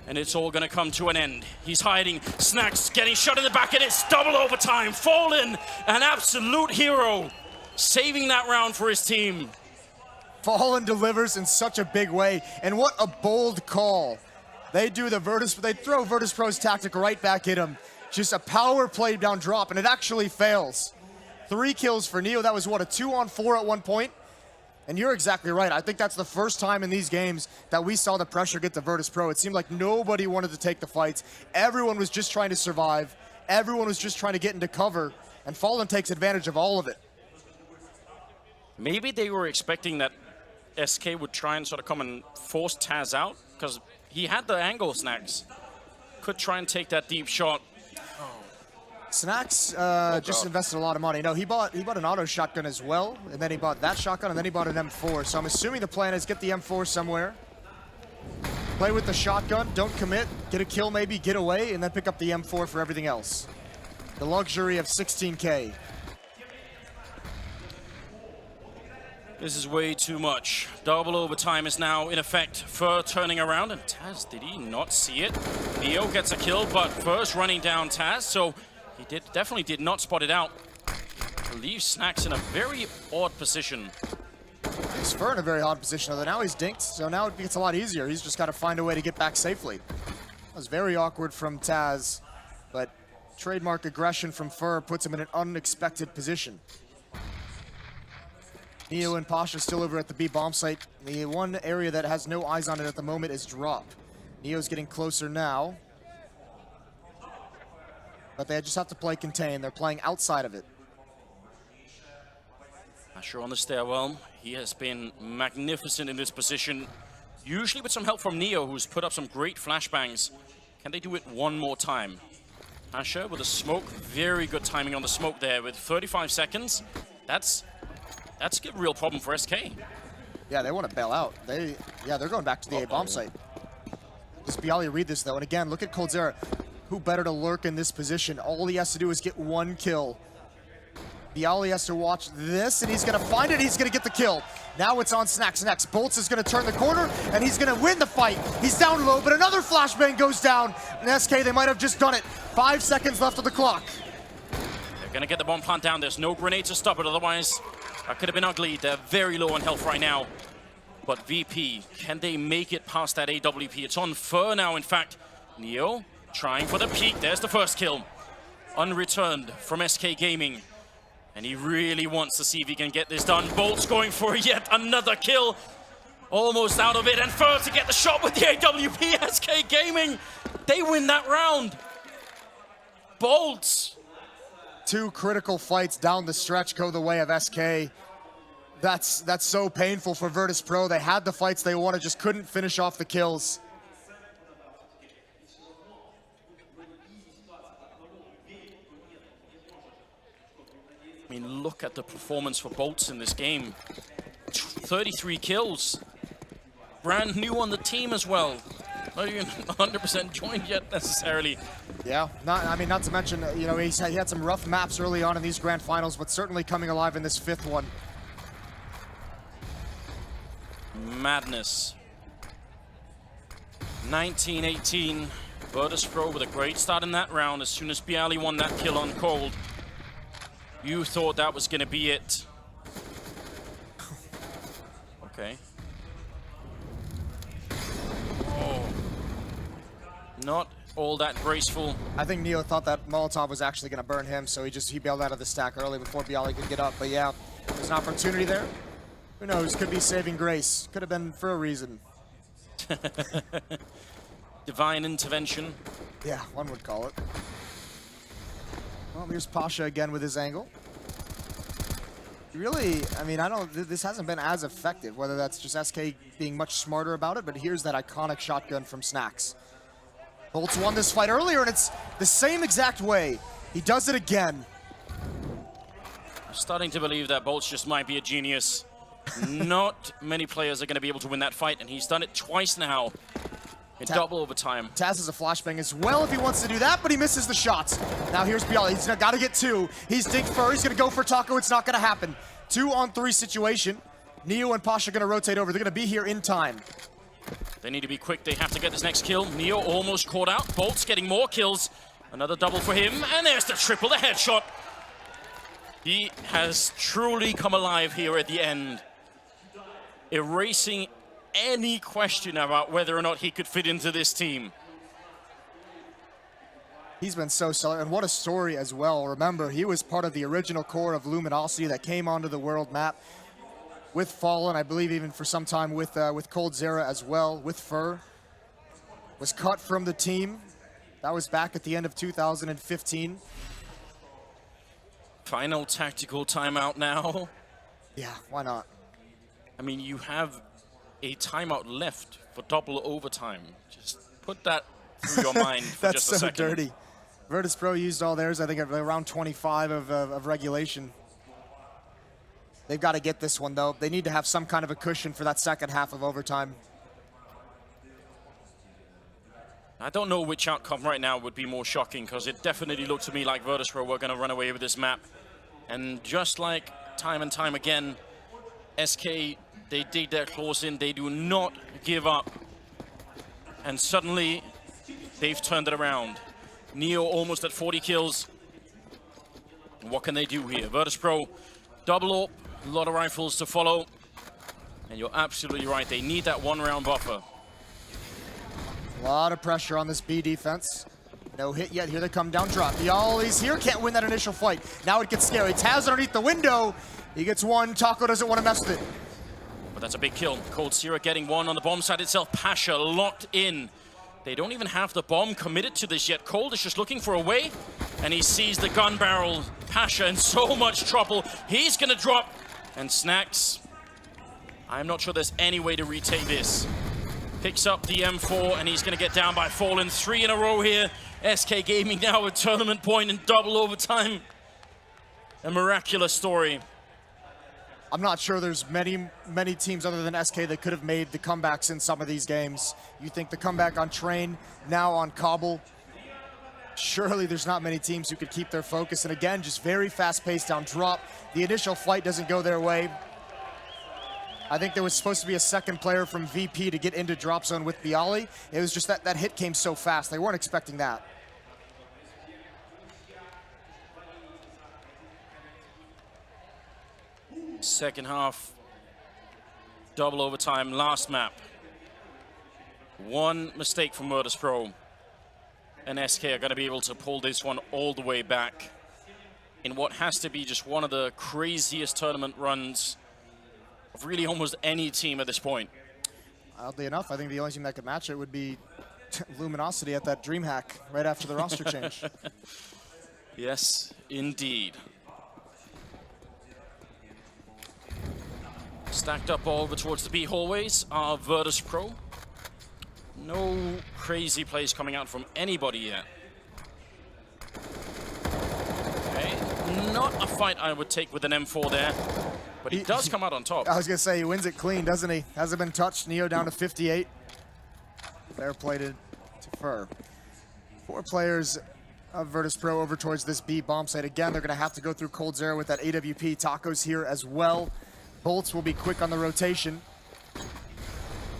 and it's all gonna come to an end. He's hiding. Snacks getting shot in the back, and it's double overtime. Fallen, an absolute hero, saving that round for his team. Fallen delivers in such a big way, and what a bold call. They throw Virtus.pro's tactic right back at him. Just a power play down drop, and it actually fails. 3 kills for Neo. That was what, a 2-on-4 at one point? And you're exactly right. I think that's the first time in these games that we saw the pressure get to Virtus.pro. It seemed like nobody wanted to take the fights. Everyone was just trying to survive. Everyone was just trying to get into cover, and Fallen takes advantage of all of it. Maybe they were expecting that SK would try and sort of come and force Taz out, because he had the angle, Snacks. Could try and take that deep shot. Snacks just invested a lot of money. No, he bought an auto shotgun as well, and then he bought that shotgun, and then he bought an M4. So I'm assuming the plan is get the M4 somewhere, play with the shotgun, don't commit, get a kill maybe, get away, and then pick up the M4 for everything else. The luxury of 16K. This is way too much. Double overtime is now in effect. Fur turning around, and Taz, did he not see it? Neo gets a kill, but Fur's running down Taz, so he definitely did not spot it out. Leaves Snacks in a very odd position. He's Fur in a very odd position, although now he's dinked, so now it gets a lot easier. He's just got to find a way to get back safely. That was very awkward from Taz, but trademark aggression from Fur puts him in an unexpected position. Neo and Pasha still over at the B bomb site. The one area that has no eyes on it at the moment is drop. Neo's getting closer now, but they just have to play contain. They're playing outside of it. Asher on the stairwell. He has been magnificent in this position, usually with some help from Neo, who's put up some great flashbangs. Can they do it one more time? Asher with a smoke, very good timing on the smoke there with 35 seconds. That's a real problem for SK. Yeah, they want to bail out. They're going back to the A bomb site. Does Bialy read this though? And again, look at Coldzera. Who better to lurk in this position? All he has to do is get one kill. Bialy has to watch this, and he's going to find it. He's going to get the kill. Now it's on Snacks next. Bolts is going to turn the corner, and he's going to win the fight. He's down low, but another flashbang goes down. And SK, they might have just done it. 5 seconds left on the clock. They're going to get the bomb plant down. There's no grenade to stop it, otherwise that could have been ugly. They're very low on health right now. But VP, can they make it past that AWP? It's on Fur now, in fact. Neo trying for the peak. There's the first kill. Unreturned from SK Gaming. And he really wants to see if he can get this done. Bolt's going for yet another kill. Almost out of it. And Fur to get the shot with the AWP. SK Gaming, they win that round. Bolts. 2 critical fights down the stretch go the way of SK. That's so painful for Virtus Pro. They had the fights they wanted, just couldn't finish off the kills. I mean, look at the performance for Bolts in this game. 33 kills. Brand new on the team as well. Not even 100% joined yet necessarily. Yeah, not to mention, you know, he had some rough maps early on in these grand finals, but certainly coming alive in this 5th one. Madness. 19-18. Virtus Pro with a great start in that round. As soon as Bialy won that kill on Cold, you thought that was going to be it. Okay. Oh. Not all that graceful. I think Neo thought that Molotov was actually going to burn him, so he bailed out of the stack early before Bialy could get up. But yeah, there's an opportunity there. Who knows? Could be saving grace. Could have been for a reason. Divine intervention. Yeah, one would call it. Well, here's Pasha again with his angle. Really, I mean, this hasn't been as effective, whether that's just SK being much smarter about it, but here's that iconic shotgun from Snacks. Bolts won this fight earlier, and it's the same exact way. He does it again. I'm starting to believe that Bolts just might be a genius. Not many players are going to be able to win that fight, and he's done it twice now. In double overtime. Taz is a flashbang as well if he wants to do that, but he misses the shots. Now here's Bialy. He's got to get 2. He's dinked Fur. He's going to go for Taco. It's not going to happen. 2-on-3 situation. Neo and Pasha are going to rotate over. They're going to be here in time. They need to be quick. They have to get this next kill. Neo almost caught out. Bolt's getting more kills. Another double for him. And there's the triple, the headshot. He has truly come alive here at the end. Erasing any question about whether or not he could fit into this team. He's been so stellar, and what a story as well. Remember, he was part of the original core of Luminosity that came onto the world map with Fallen, I believe even for some time with Coldzera as well, with Fur. Was cut from the team. That was back at the end of 2015. Final tactical timeout now. Yeah, why not? I mean, you have a timeout left for double overtime. Just put that through your mind for just a second. That's so dirty. Virtus Pro used all theirs, I think, around 25 of regulation. They've got to get this one, though. They need to have some kind of a cushion for that second half of overtime. I don't know which outcome right now would be more shocking, because it definitely looked to me like Virtus.pro were going to run away with this map. And just like time and time again, SK, they dig their claws in, they do not give up. And suddenly, they've turned it around. Neo almost at 40 kills. What can they do here? Virtus.pro, double AWP, a lot of rifles to follow. And you're absolutely right, they need that one-round buffer. A lot of pressure on this B defense. No hit yet. Here they come down drop. Bialy's here, can't win that initial fight. Now it gets scary. Taz underneath the window. He gets one. Taco doesn't want to mess with it. But that's a big kill. Coldzera getting one on the bomb side itself. Pasha locked in. They don't even have the bomb committed to this yet. Cold is just looking for a way, and he sees the gun barrel. Pasha in so much trouble. He's gonna drop, and Snacks. I'm not sure there's any way to retake this. Picks up the M4, and he's gonna get down by Fallen. 3 in a row here. SK Gaming now a tournament point in double overtime. A miraculous story. I'm not sure there's many teams other than SK that could have made the comebacks in some of these games. You think the comeback on Train, now on Cobble. Surely there's not many teams who could keep their focus. And again, just very fast-paced down drop. The initial fight doesn't go their way. I think there was supposed to be a second player from VP to get into drop zone with Bialy. It was just that hit came so fast. They weren't expecting that. Second half, double overtime, last map. One mistake from Virtus.pro, and SK are going to be able to pull this one all the way back in what has to be just one of the craziest tournament runs of really almost any team at this point. Oddly enough, I think the only team that could match it would be Luminosity at that DreamHack right after the roster change. Yes, indeed. Stacked up all over towards the B hallways are Virtus.pro. No crazy plays coming out from anybody yet. Okay, not a fight I would take with an M4 there, but he does come out on top. I was gonna say, he wins it clean, doesn't he? Hasn't been touched. Neo down to 58. Fair play to Fur. 4 players of Virtus.pro over towards this B bomb site. Again, they're gonna have to go through Coldzera with that AWP. Taco's here as well. Bolts will be quick on the rotation.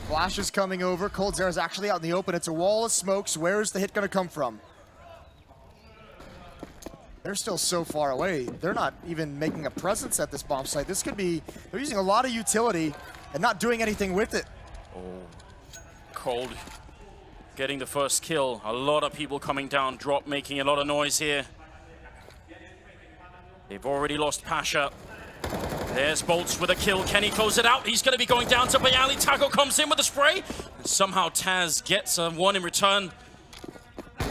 Flash is coming over. Coldzera's actually out in the open. It's a wall of smokes. Where is the hit gonna come from? They're still so far away. They're not even making a presence at this bomb site. This could be, they're using a lot of utility and not doing anything with it. Oh, Cold getting the first kill. A lot of people coming down, drop making a lot of noise here. They've already lost Pasha. There's Bolts with a kill. Can he close it out? He's going to be going down to Bialy. Taco comes in with a spray. And somehow Taz gets a one in return.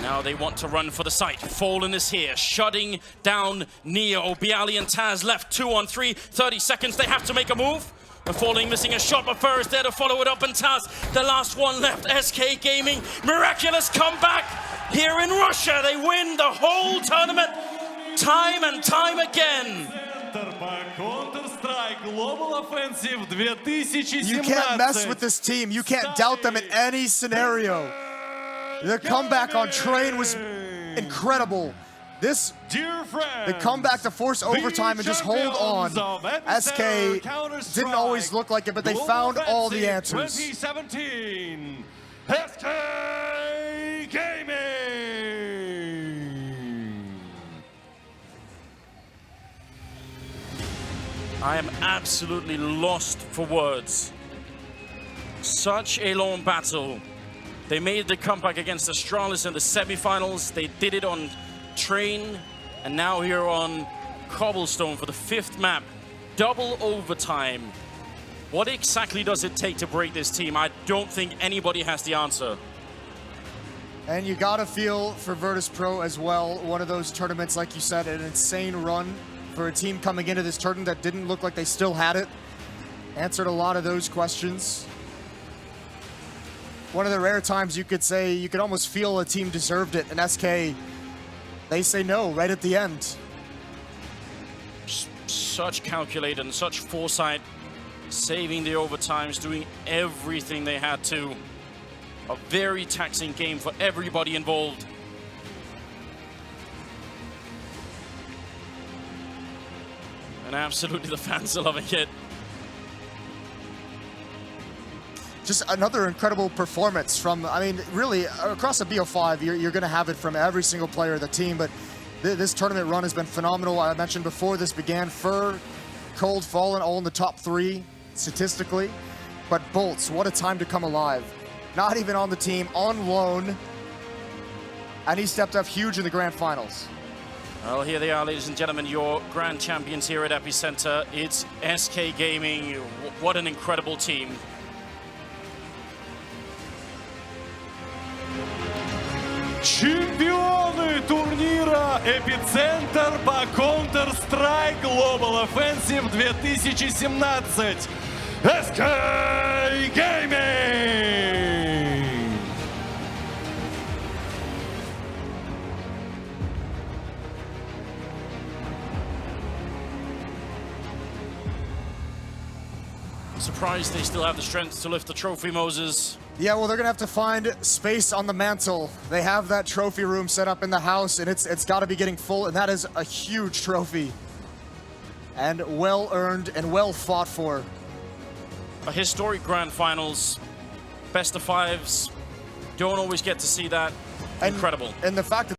Now they want to run for the site. Fallen is here, shutting down Neo. Bialy and Taz left 2 on 3. 30 seconds, they have to make a move. And Falling missing a shot, but Fur is there to follow it up. And Taz, the last one left. SK Gaming, miraculous comeback here in Russia. They win the whole tournament time and time again. You can't mess with this team. You can't doubt them in any scenario. The comeback on Train was incredible. The comeback to force overtime and just hold on. SK didn't always look like it, but they found all the answers. 2017, SK Gaming. I am absolutely lost for words. Such a long battle. They made the comeback against Astralis in the semifinals. They did it on Train, and now here on Cobblestone for the 5th map. Double overtime. What exactly does it take to break this team? I don't think anybody has the answer. And you gotta feel for Virtus.pro as well. One of those tournaments, like you said, an insane run for a team coming into this tournament that didn't look like they still had it. Answered a lot of those questions. One of the rare times you could say, you could almost feel a team deserved it. And SK, they say no right at the end. Such calculated and such foresight, saving the overtimes, doing everything they had to. a very taxing game for everybody involved. And absolutely the fans are loving it. Just another incredible performance from, I mean, really, across the BO5, you're going to have it from every single player of the team, but this tournament run has been phenomenal. I mentioned before this began, Fur, Cold, Fallen, all in the top 3 statistically. But Bolts, what a time to come alive. Not even on the team, on loan, and he stepped up huge in the grand finals. Well, here they are, ladies and gentlemen, your grand champions here at EPICENTER. It's SK Gaming. What an incredible team. Чемпионы турнира «Эпицентр» по Counter-Strike Global Offensive 2017. SK Gaming! Surprised they still have the strength to lift the trophy, Moses. Yeah, well, they're going to have to find space on the mantle. They have that trophy room set up in the house, and it's got to be getting full, and that is a huge trophy. And well earned and well fought for. A historic grand finals, best of 5s. Don't always get to see that. Incredible. And the fact that